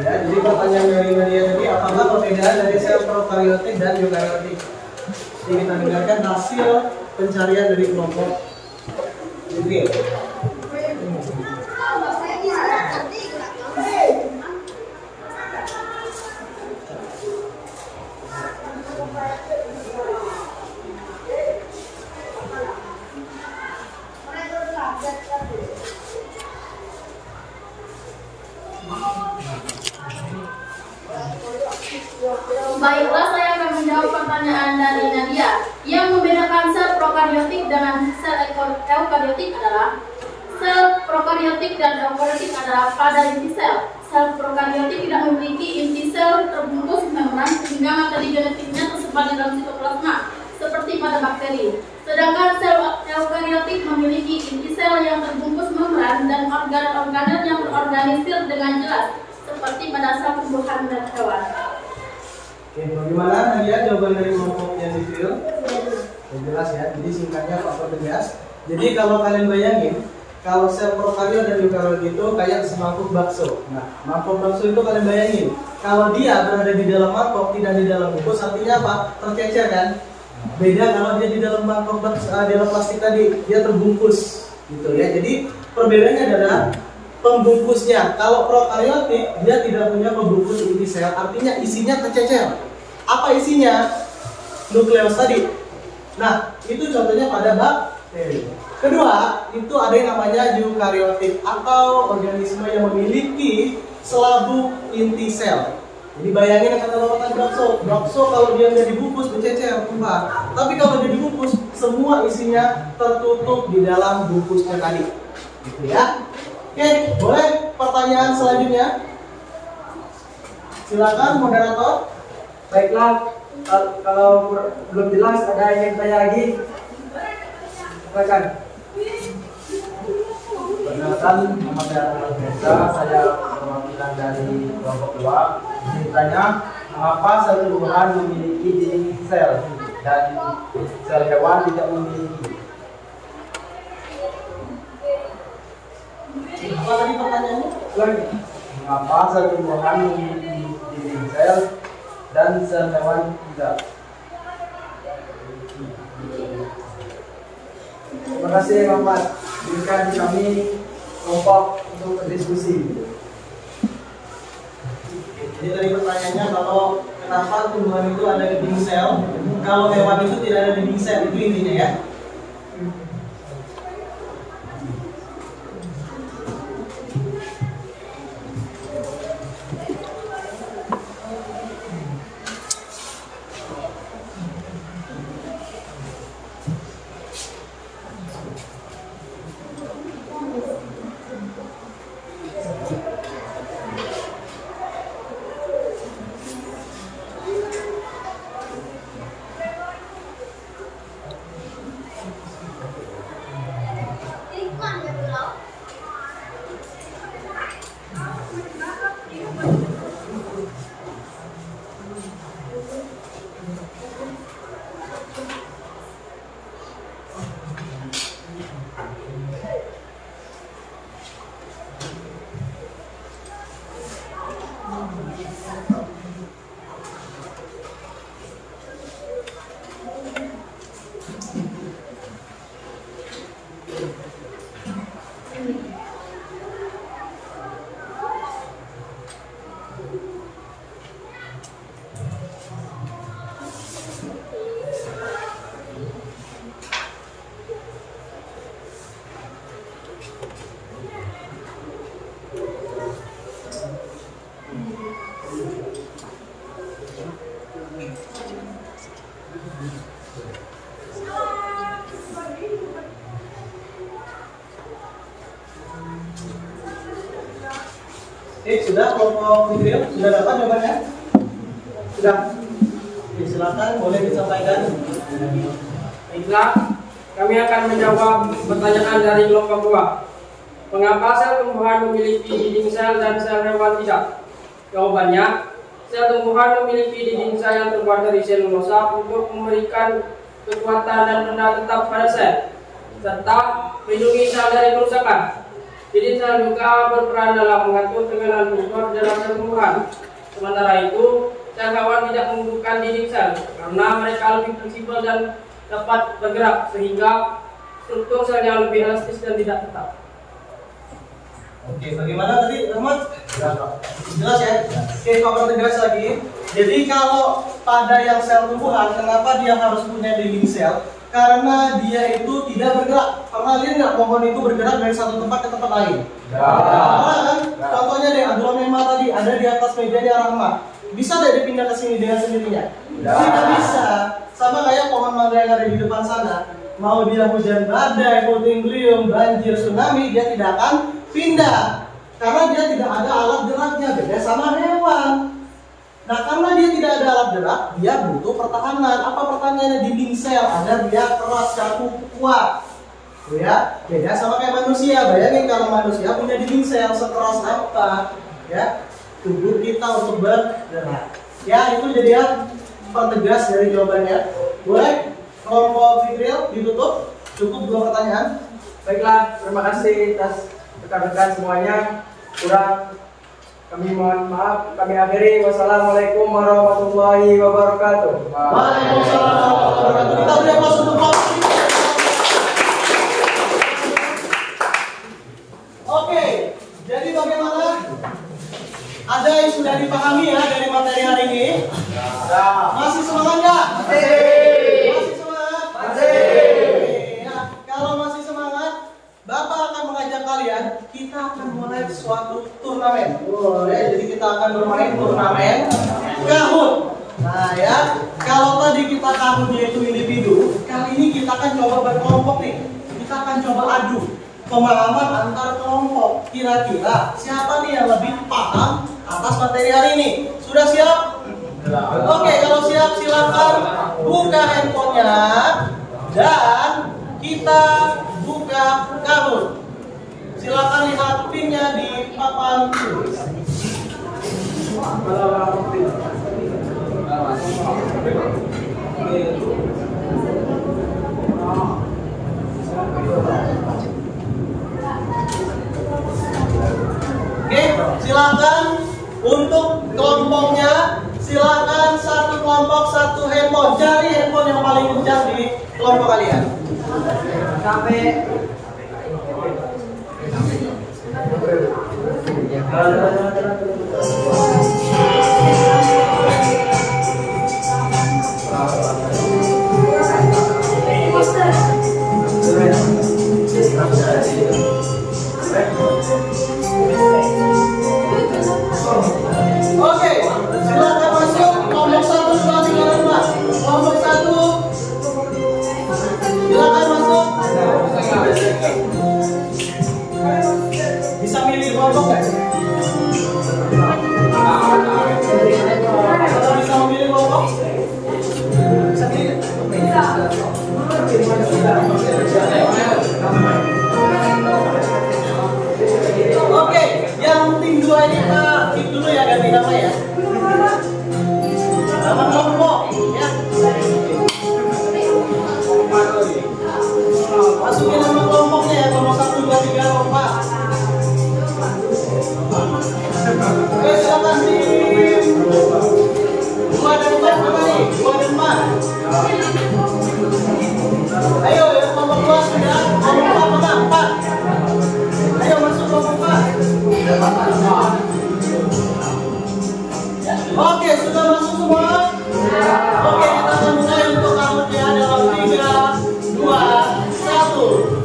ya, jadi pertanyaan dari Nadia tadi, apakah perbedaan dari sel prokaryotik dan eukaryotik? Jadi kita dengarkan hasil pencarian dari kelompok Judil.
Baiklah, saya akan menjawab pertanyaan dari Nadia. Yang membedakan sel prokaryotik dengan sel eukaryotik adalah sel prokaryotik dan eukaryotik adalah pada inti sel. Sel prokaryotik tidak memiliki inti sel terbungkus membran sehingga materi genetiknya tersebar di dalam sitoplasma seperti pada bakteri. Sedangkan sel eukaryotik memiliki inti sel yang terbungkus membran dan organel-organel yang terorganisir dengan jelas
seperti pada tumbuhan dan hewan.
Oke, bagaimana Nadia jawaban dari kelompok yang dipilih? Jelas ya, jadi singkatnya faktor tegas. Jadi kalau kalian bayangin, kalau sel prokariot dan eukariot itu kayak semangkuk bakso. Nah, mangkok bakso itu kalian bayangin, kalau dia berada di dalam mangkok, tidak di dalam bungkus, artinya apa? Tercecer kan? Beda kalau dia di dalam mangkok bakso, di dalam plastik tadi, dia terbungkus, gitu ya. Jadi perbedaannya adalah pembungkusnya. Kalau prokariotik, dia tidak punya pembungkus inti sel, artinya isinya tercecer. Apa isinya? Nukleus tadi. Nah, itu contohnya pada bakteri. Kedua, itu ada yang namanya eukariotik atau organisme yang memiliki selabuk inti sel. Jadi bayangin kata lomatan bakso kalau dia nggak dibungkus bercecer, tumpah. Tapi kalau dia dibungkus, semua isinya tertutup di dalam bungkusnya tadi. Gitu ya. Oke, boleh pertanyaan selanjutnya? Silakan moderator.
Baiklah, kalau belum jelas ada yang ingin tanya lagi, silakan.
Perkenalkan, nama saya Ahmad Mesa, saya perwakilan dari kelompok 2. Ditanya, mengapa sel tumbuhan memiliki dinding sel dan sel hewan tidak memiliki?
Apa tadi pertanyaannya?
Mengapa sel tumbuhan memiliki dinding sel dan sel hewan tidak?
Terima kasih Muhammad. Berikan kami kelompok untuk berdiskusi.
Jadi tadi pertanyaannya kalau kenapa tumbuhan itu ada dinding sel, kalau hewan itu tidak ada dinding sel, itu intinya ya. Sudah kelompok video sudah dapat jawabannya? Sudah. Oke, silakan boleh disampaikan.
Baiklah, kami akan menjawab pertanyaan dari kelompok 2. Mengapa sel tumbuhan memiliki dinding sel dan sel hewan tidak? Jawabannya, sel tumbuhan memiliki dinding sel yang terbuat dari selulosa untuk memberikan kekuatan dan benda tetap pada sel, serta melindungi sel dari kerusakan. Dinding sel juga berperan dalam mengatur tekanan pulsar dalam sel tumbuhan. Sementara itu, sel hewan tidak membutuhkan dinding sel karena mereka lebih fleksibel dan dapat bergerak sehingga struktur selnya lebih elastis dan tidak tetap.
Oke, bagaimana tadi Ahmad? Jelas ya? Oke, kalau tegas lagi. Jadi kalau pada yang sel tumbuhan, kenapa dia harus punya dinding sel? Karena dia itu tidak bergerak. Pernah lihat nggak pohon itu bergerak dari satu tempat ke tempat lain? Pernah kan? Contohnya deh, aglaonema tadi ada di atas mejanya Rahmat. Bisa deh dipindah ke sini dengan sendirinya? Tidak bisa. Sama kayak pohon mangga yang ada di depan sana. Mau dia hujan badai, puting beliung, banjir, tsunami, dia tidak akan pindah. Karena dia tidak ada alat geraknya, beda sama hewan. Nah, karena dia tidak ada alat gerak, dia butuh pertahanan. Apa pertahanannya? Dinding sel, agar dia keras, kaku, kuat. Ya, beda sama kayak manusia. Bayangin kalau manusia punya dinding sel sekeras apa, ya. tubuh kita untuk bergerak. Ya, itu jadi pertegas dari jawabannya. Boleh kelompok Fitril ditutup. Cukup 2 pertanyaan.
Baiklah, terima kasih atas rekan-rekan semuanya. Kurang kami mohon maaf. Kami akhiri. Wassalamualaikum warahmatullahi wabarakatuh.
Waalaikumsalam warahmatullahi wabarakatuh. Kita beri aplaus untuk kelompok Fitril. Oke, jadi bagaimana? Ada yang sudah dipahami ya dari materi hari ini? Masih semangat nggak? Masih semangat? Ya, kalau masih semangat, Bapak akan mengajak kalian, kita akan mulai suatu turnamen. Jadi kita akan bermain turnamen kahut. Nah ya, kalau tadi kita kahutnya itu individu, kali ini kita akan coba berkelompok nih. Kita akan coba adu pemahaman antar kelompok. Kira-kira siapa nih yang lebih paham atas materi hari ini? Sudah siap? Oke, kalau siap silakan buka handphonenya dan kita buka kahut. Silakan lihat pinnya di papan tulis. Oke, silakan untuk kelompoknya, silakan satu kelompok satu handphone. Cari handphone yang paling kencang di kelompok kalian. Sampai Oke, silakan masuk kelompok 1, 2, 3, dan 4. Kelompok 1, silakan masuk. Bisa milih kelompok nggak? Kalau bisa memilih kelompok? Bisa milih? Oke, yang tim 2 ini kita keep dulu ya, ganti nama ya. Nama kelompok ya. Masukin nama kelompoknya ya, kelompok 1, 2, 3, 4. Oke, silakan tim 2 dan 4 mana nih? 2 dan 4. Ayo ya, kelompok 2 sudah. Kelompok 4 mana? 4. Ayo masuk kelompok 4. Oke, sudah masuk semua? Oke, kita akan mulai untuk kahutnya dalam 3, 2, 1.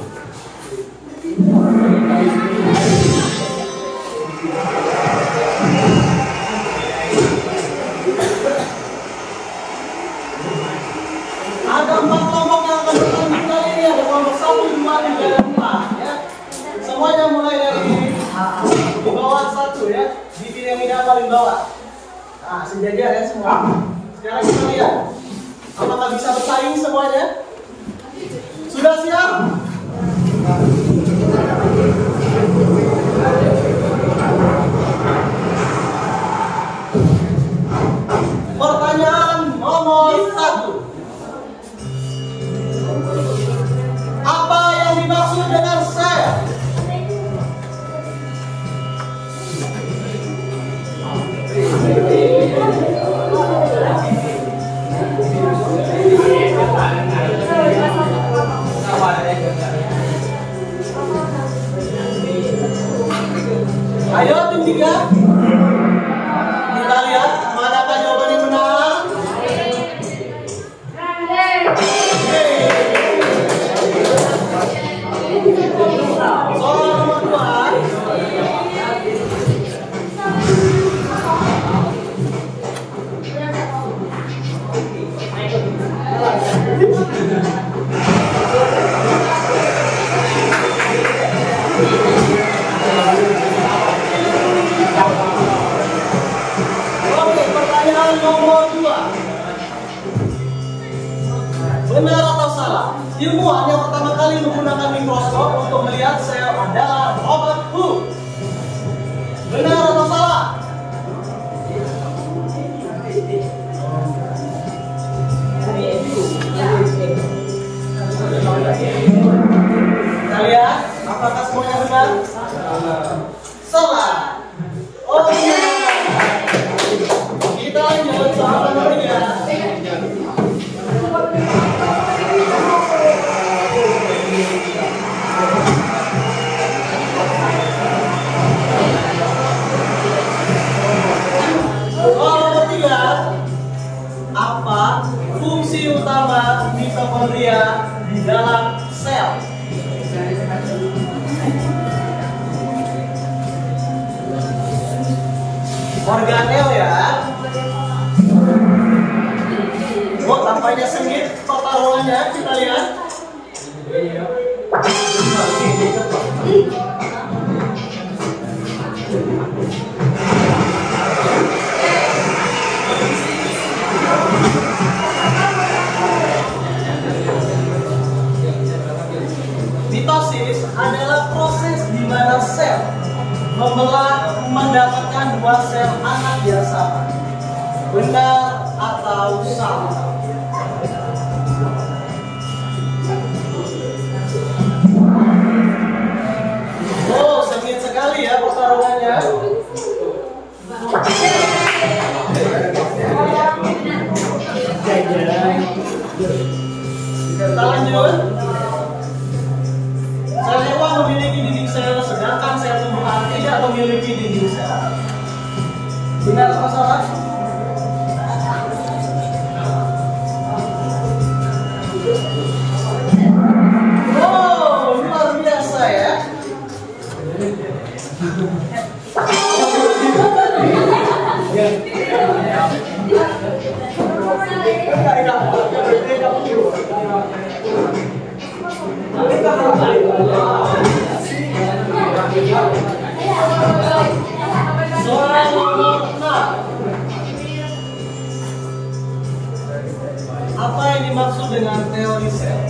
Ada 4 kelompok yang akan bertanding kali ini. Ada kelompok 1, 2, 3, dan 4 ya. Semuanya mulai dari di bawah 1 ya. Di piramida paling bawah. Nah, sejajar ya semua. Sekarang kita lihat apakah bisa bersaing semuanya. Sudah siap? Pertanyaan nomor 1. Apa yang dimaksud dengan saya? Ayo tim 3. Kita lihat manakah jawaban yang benar. Soal nomor 2. Oke, pertanyaan nomor 2. Benar atau salah? Ilmuwan yang pertama kali menggunakan mikroskop untuk melihat sel adalah Robert Hooke. Benar atau salah? organel ya. Oh, tampaknya sengit pertarungannya, kita lihat. Mitosis adalah proses di mana sel membelah mendapatkan dua sel anak yang sama. Benar atau salah? Oh, sengit sekali ya pertarungannya. Kita lanjut. Sel hewan memiliki dinding sel, sedangkan sel tumbuhan tidak memiliki dinding sel. Benar atau salah? Oh, luar biasa ya. Soal nomor 6. Apa yang dimaksud dengan teori sel?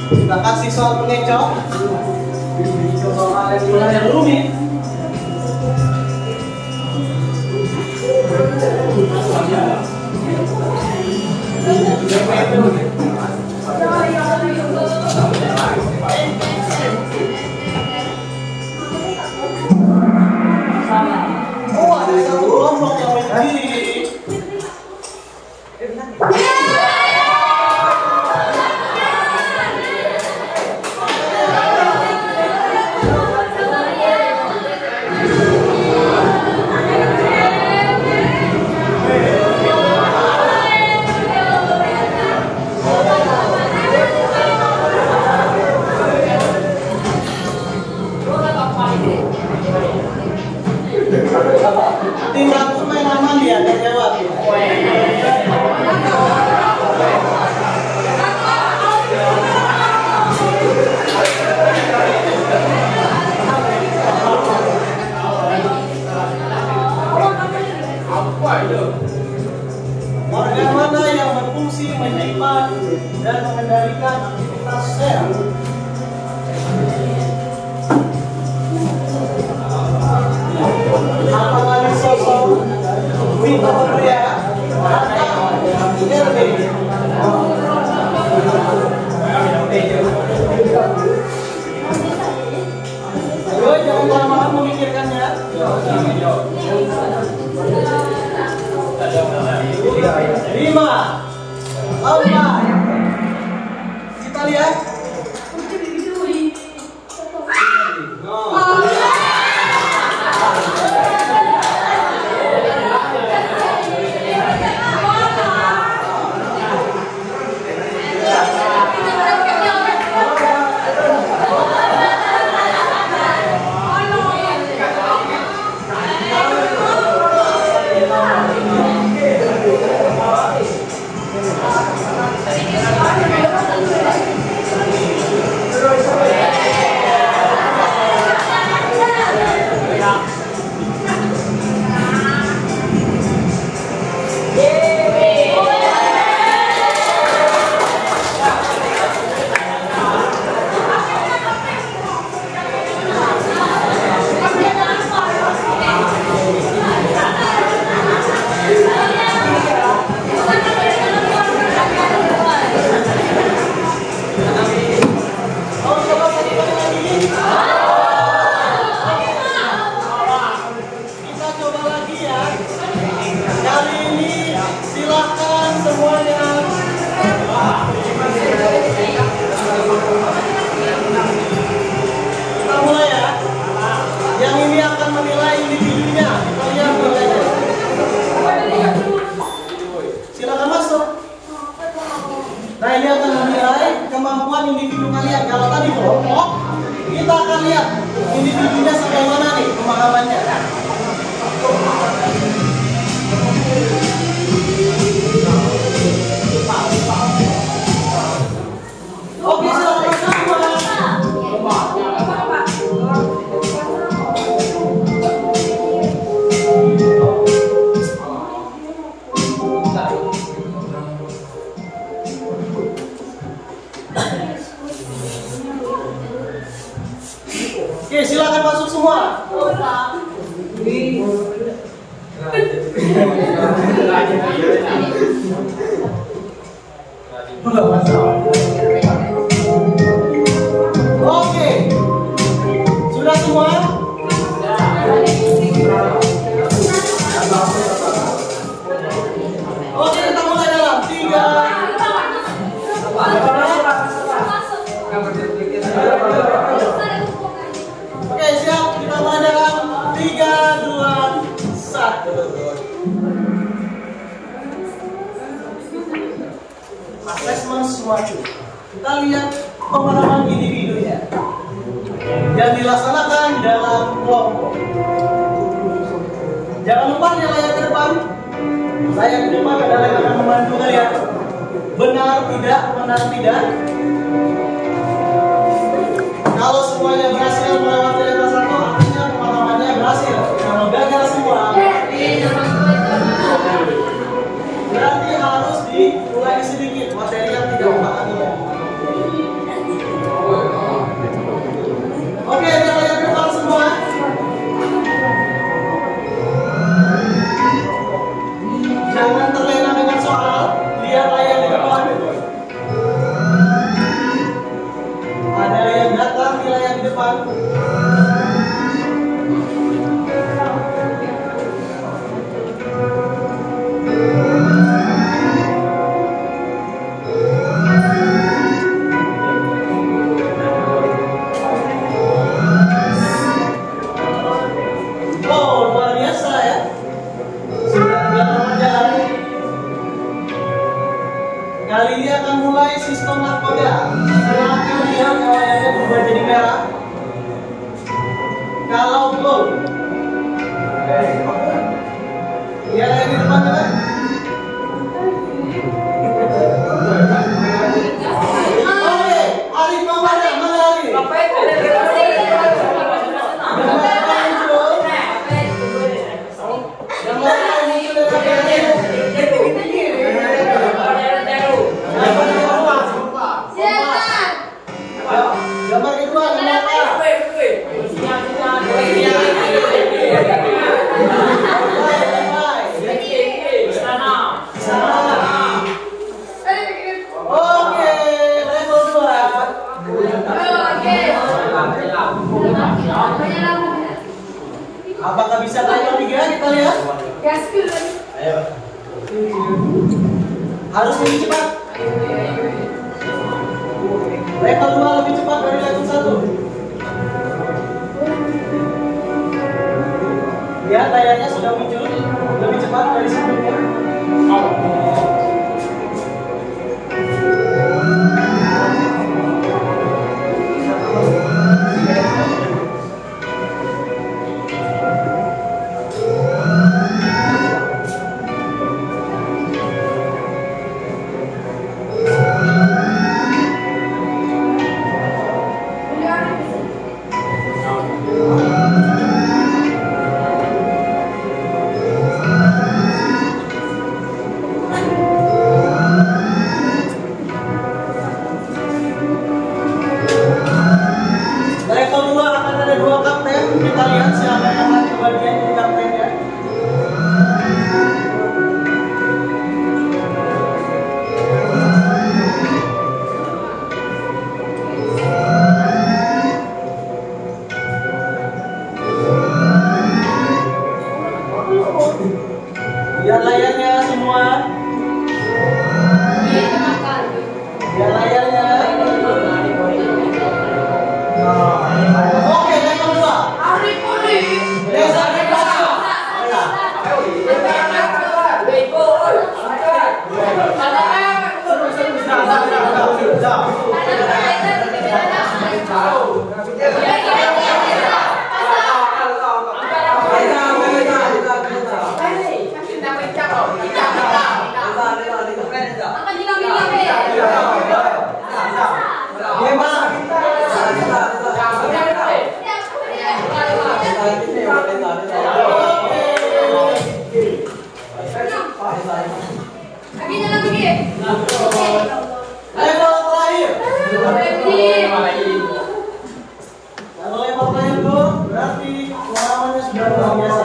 Kita kasih soal pengecoh. Soal yang rumit. Oh, ada satu kelompok yang berdiri. Tim rangkum main aman dia, gak jawab ya. Organ mana yang berfungsi menyimpan dan mengendalikan aktivitas sel? Apakah sosok mitokondria atau RB? Ayo, jangan lama-lama memikirkannya. 5, 4. Kita lihat. Nah, ini akan menilai kemampuan individu kalian. Kalau tadi kelompok, kita akan lihat individunya sampai mana Oke, sudah semua? Oke, kita mulai dalam 3. Oke, siap. Kita mulai dalam 3, 2, 1. Asesmen SWOT. Kita lihat pemahaman individunya yang dilaksanakan dalam kelompok. Jangan lupa lihat layar ke depan. Layar ke depan adalah yang akan membantu kalian. Benar tidak, benar tidak. Kalau semuanya berhasil melewati level 1, artinya pemahamannya berhasil. Kalau gagal semua, berarti harus diulangi sedikit materi yang tidak memahaminya. Oke, lihat layar ke depan semua. Jangan terlena dengan soal. Lihat layar di depan. Ada yang datang di layar di depan. Oh, luar biasa ya. Sudah berjalan. Kali ini akan mulai sistem nakoda. Setelah kalian layarnya berubah jadi merah. Kalau belum, ya layar di depan kan? Oke, Arif mau mana? Mana Arif? Gambar kedua, gambar apa? Oke, level 2. Apakah bisa level 3? Kita lihat. Ayo. Harus lebih cepat. Level 2 lebih cepat dari level 1. Lihat layarnya sudah muncul lebih cepat dari sebelumnya. Level 2 akan ada 2 kapten. Kita lihat siapa yang akan kebagian jadi kaptennya. Lihat layarnya semua. Lihat layarnya. Oke, level 2. Desa Desa. Level terakhir. Kalau level terakhir tuh berarti luar biasa.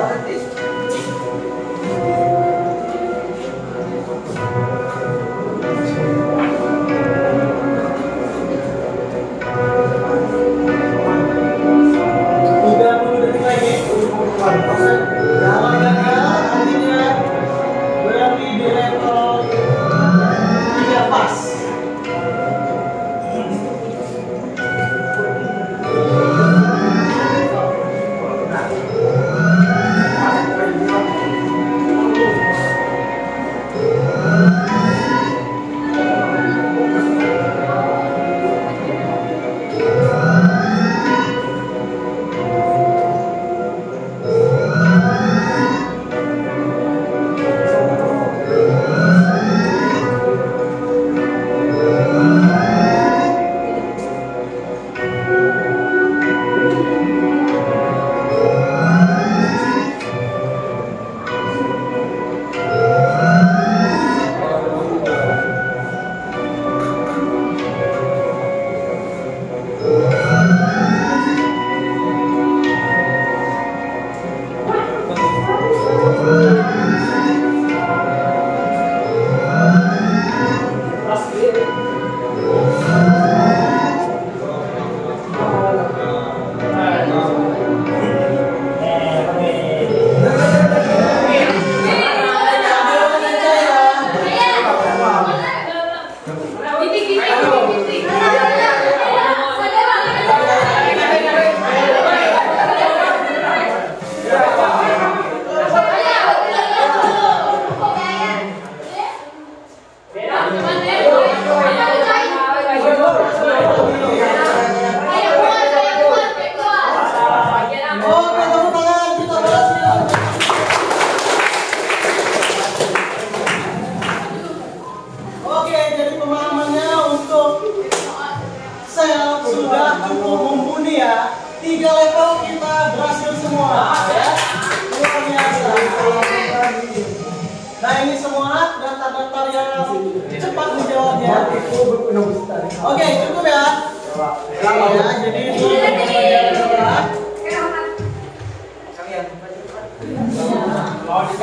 Oke, cukup ya. Ya, jadi itu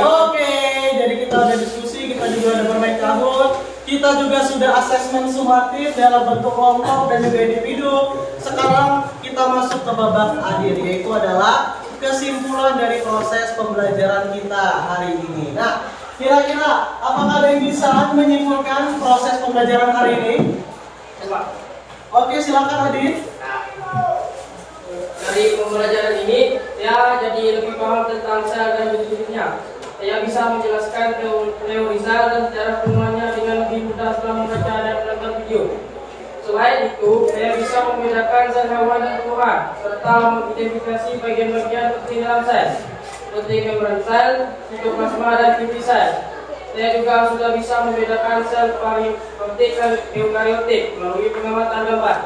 Oke, jadi kita udah diskusi, kita juga udah bermain kabut, kita juga sudah asesmen sumatif dalam bentuk kelompok dan juga individu. Sekarang kita masuk ke babak akhir, yaitu adalah kesimpulan dari proses pembelajaran kita hari ini. Nah, kira-kira apakah ada yang bisa menyimpulkan proses pembelajaran hari ini? Oke, silakan Adit.
Dari pembelajaran ini, saya jadi lebih paham tentang sel dan bentuknya. Saya bisa menjelaskan teori sel dan cara penggunaannya dengan lebih mudah setelah membaca dan menonton video. Selain itu, saya bisa membedakan sel hewan dan tumbuhan, serta mengidentifikasi bagian-bagian penting dalam sel, seperti membran sel, sitoplasma, dan inti sel. Saya juga sudah bisa membedakan sel prokaryotik dan eukaryotik melalui pengamatan gambar.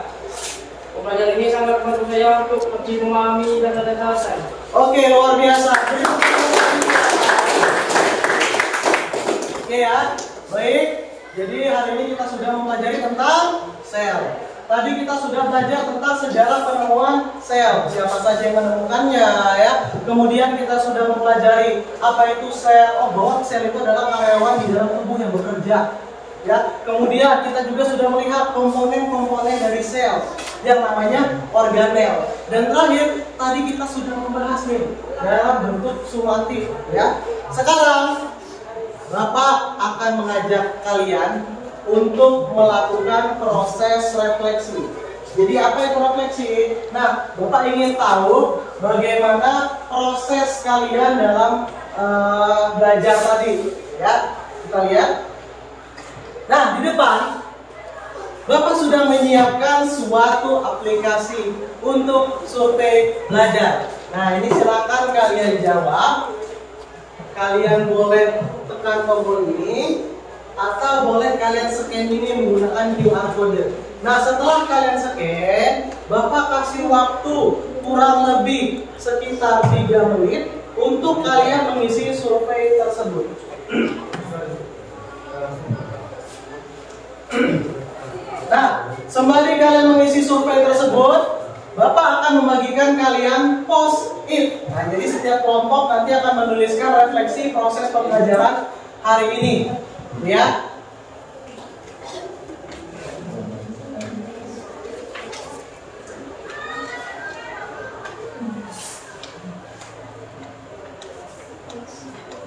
Pembelajaran ini sangat membantu saya untuk lebih memahami data-data sel.
Oke, luar biasa. Oke ya, baik. Jadi hari ini kita sudah mempelajari tentang sel. Tadi kita sudah belajar tentang sejarah penemuan sel, siapa saja yang menemukannya ya. Kemudian kita sudah mempelajari apa itu sel. Oh, bahwa sel itu adalah karyawan di dalam tubuh yang bekerja. Ya, kemudian kita juga sudah melihat komponen-komponen dari sel yang namanya organel. Dan terakhir, tadi kita sudah membahas nih dalam bentuk sumatif ya. Sekarang Bapak akan mengajak kalian untuk melakukan proses refleksi. Jadi apa itu refleksi? Nah, Bapak ingin tahu bagaimana proses kalian dalam belajar tadi ya. Kita lihat. Nah, di depan Bapak sudah menyiapkan suatu aplikasi untuk survei belajar. Nah, ini silakan kalian jawab. Kalian boleh tekan tombol ini atau boleh kalian scan ini menggunakan QR code. Nah, setelah kalian scan, Bapak kasih waktu kurang lebih sekitar 3 menit untuk kalian mengisi survei tersebut. Nah, sembari kalian mengisi survei tersebut, Bapak akan membagikan kalian post-it. Nah, jadi setiap kelompok nanti akan menuliskan refleksi proses pembelajaran hari ini, ya.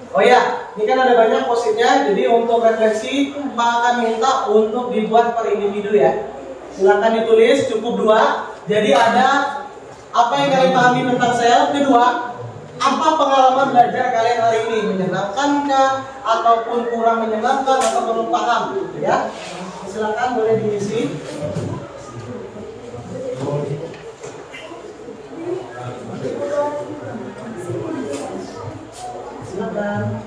Oh ya, ini kan ada banyak post-itnya. Jadi untuk refleksi, Pak akan minta untuk dibuat per individu ya. Silakan ditulis, cukup 2. Jadi ada apa yang kalian pahami tentang sel. Kedua, apa pengalaman belajar kalian hari ini? Menyenangkankah ataupun kurang menyenangkan atau belum paham? Ya, silakan boleh diisi. Silakan.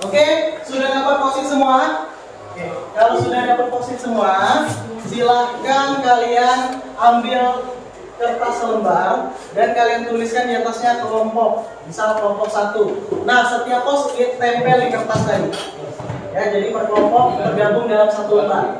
Oke, sudah dapat post-it semua? Oke, kalau sudah dapat post-it semua, silahkan kalian ambil kertas selembar dan kalian tuliskan di atasnya kelompok, misal kelompok 1. Nah, setiap post-it tempel di kertas tadi. Ya, jadi per kelompok tergabung dalam satu lembar.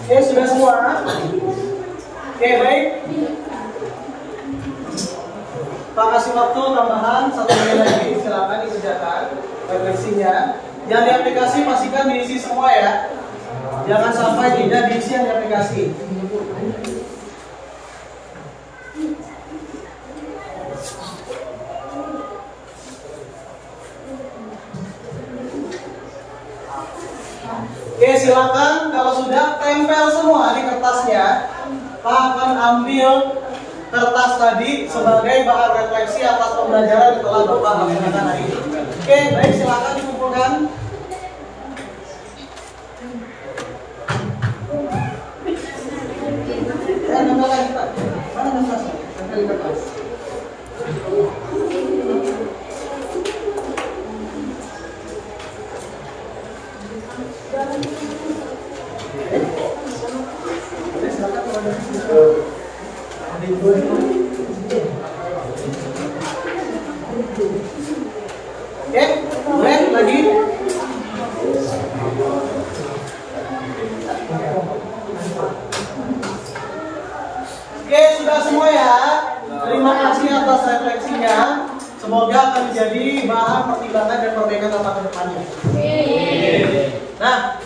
Oke, sudah semua? Oke, baik. Pak kasih waktu tambahan 1 menit lagi, silakan dikerjakan refleksinya. Yang di aplikasi pastikan diisi semua ya. Jangan sampai tidak diisi yang di aplikasi. Oke, silakan kalau sudah tempel semua di kertasnya. Pak akan ambil kertas tadi sebagai bahan refleksi atas pembelajaran yang telah Bapak lakukan hari ini. Oke, baik, silakan dikumpulkan. Mana kertasnya? Tempel di kertas. Oke, boleh lagi. Oke, sudah semua ya. Terima kasih atas refleksinya. Semoga akan menjadi bahan pertimbangan dan perbaikan ke depannya. Nah,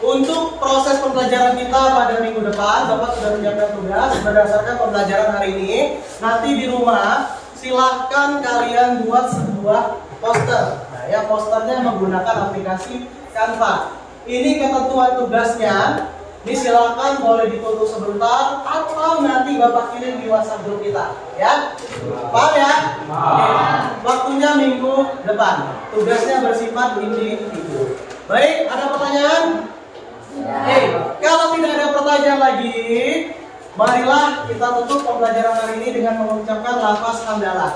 untuk proses pembelajaran kita pada minggu depan, Bapak sudah menyiapkan tugas berdasarkan pembelajaran hari ini. Nanti di rumah silahkan kalian buat sebuah poster. Nah, ya posternya menggunakan aplikasi Canva. Ini ketentuan tugasnya. Ini silahkan boleh ditutup sebentar atau nanti Bapak kirim di WhatsApp grup kita, ya. Paham ya? Oke. Waktunya minggu depan. Tugasnya bersifat individu. Baik, ada pertanyaan? Oke, kalau tidak ada pertanyaan lagi, marilah kita tutup pembelajaran hari ini dengan mengucapkan lafaz hamdalah.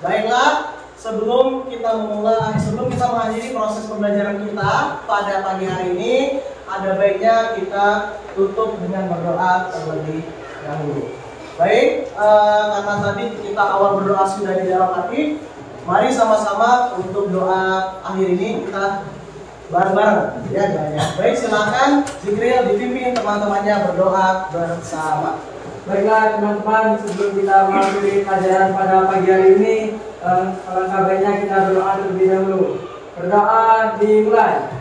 Baiklah, sebelum kita mengakhiri proses pembelajaran kita pada pagi hari ini, ada baiknya kita tutup dengan berdoa terlebih dahulu. Baik, karena tadi kita awal berdoa sudah di dalam hati, mari sama-sama untuk doa akhir ini kita bareng-bareng ya doanya. Baik, silakan Zikril dipimpin teman-temannya berdoa bersama.
Baiklah teman-teman, sebelum kita mengakhiri pelajaran pada pagi hari ini, alangkah baiknya kita berdoa terlebih dahulu. Berdoa dimulai.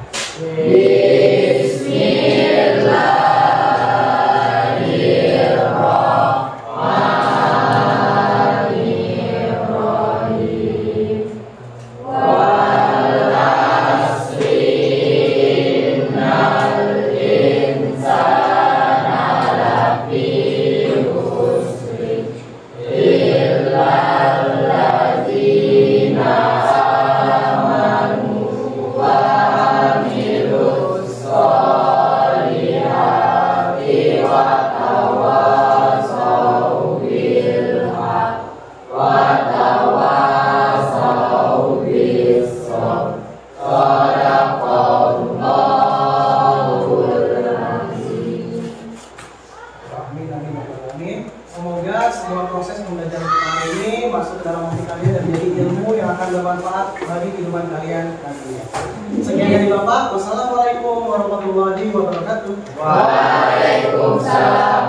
Semoga semua proses pembelajaran kita hari ini masuk ke dalam hati kalian dan menjadi ilmu yang akan bermanfaat bagi kehidupan kalian nantinya. Sekian dari Bapak. Wassalamualaikum warahmatullahi wabarakatuh.
Waalaikumsalam.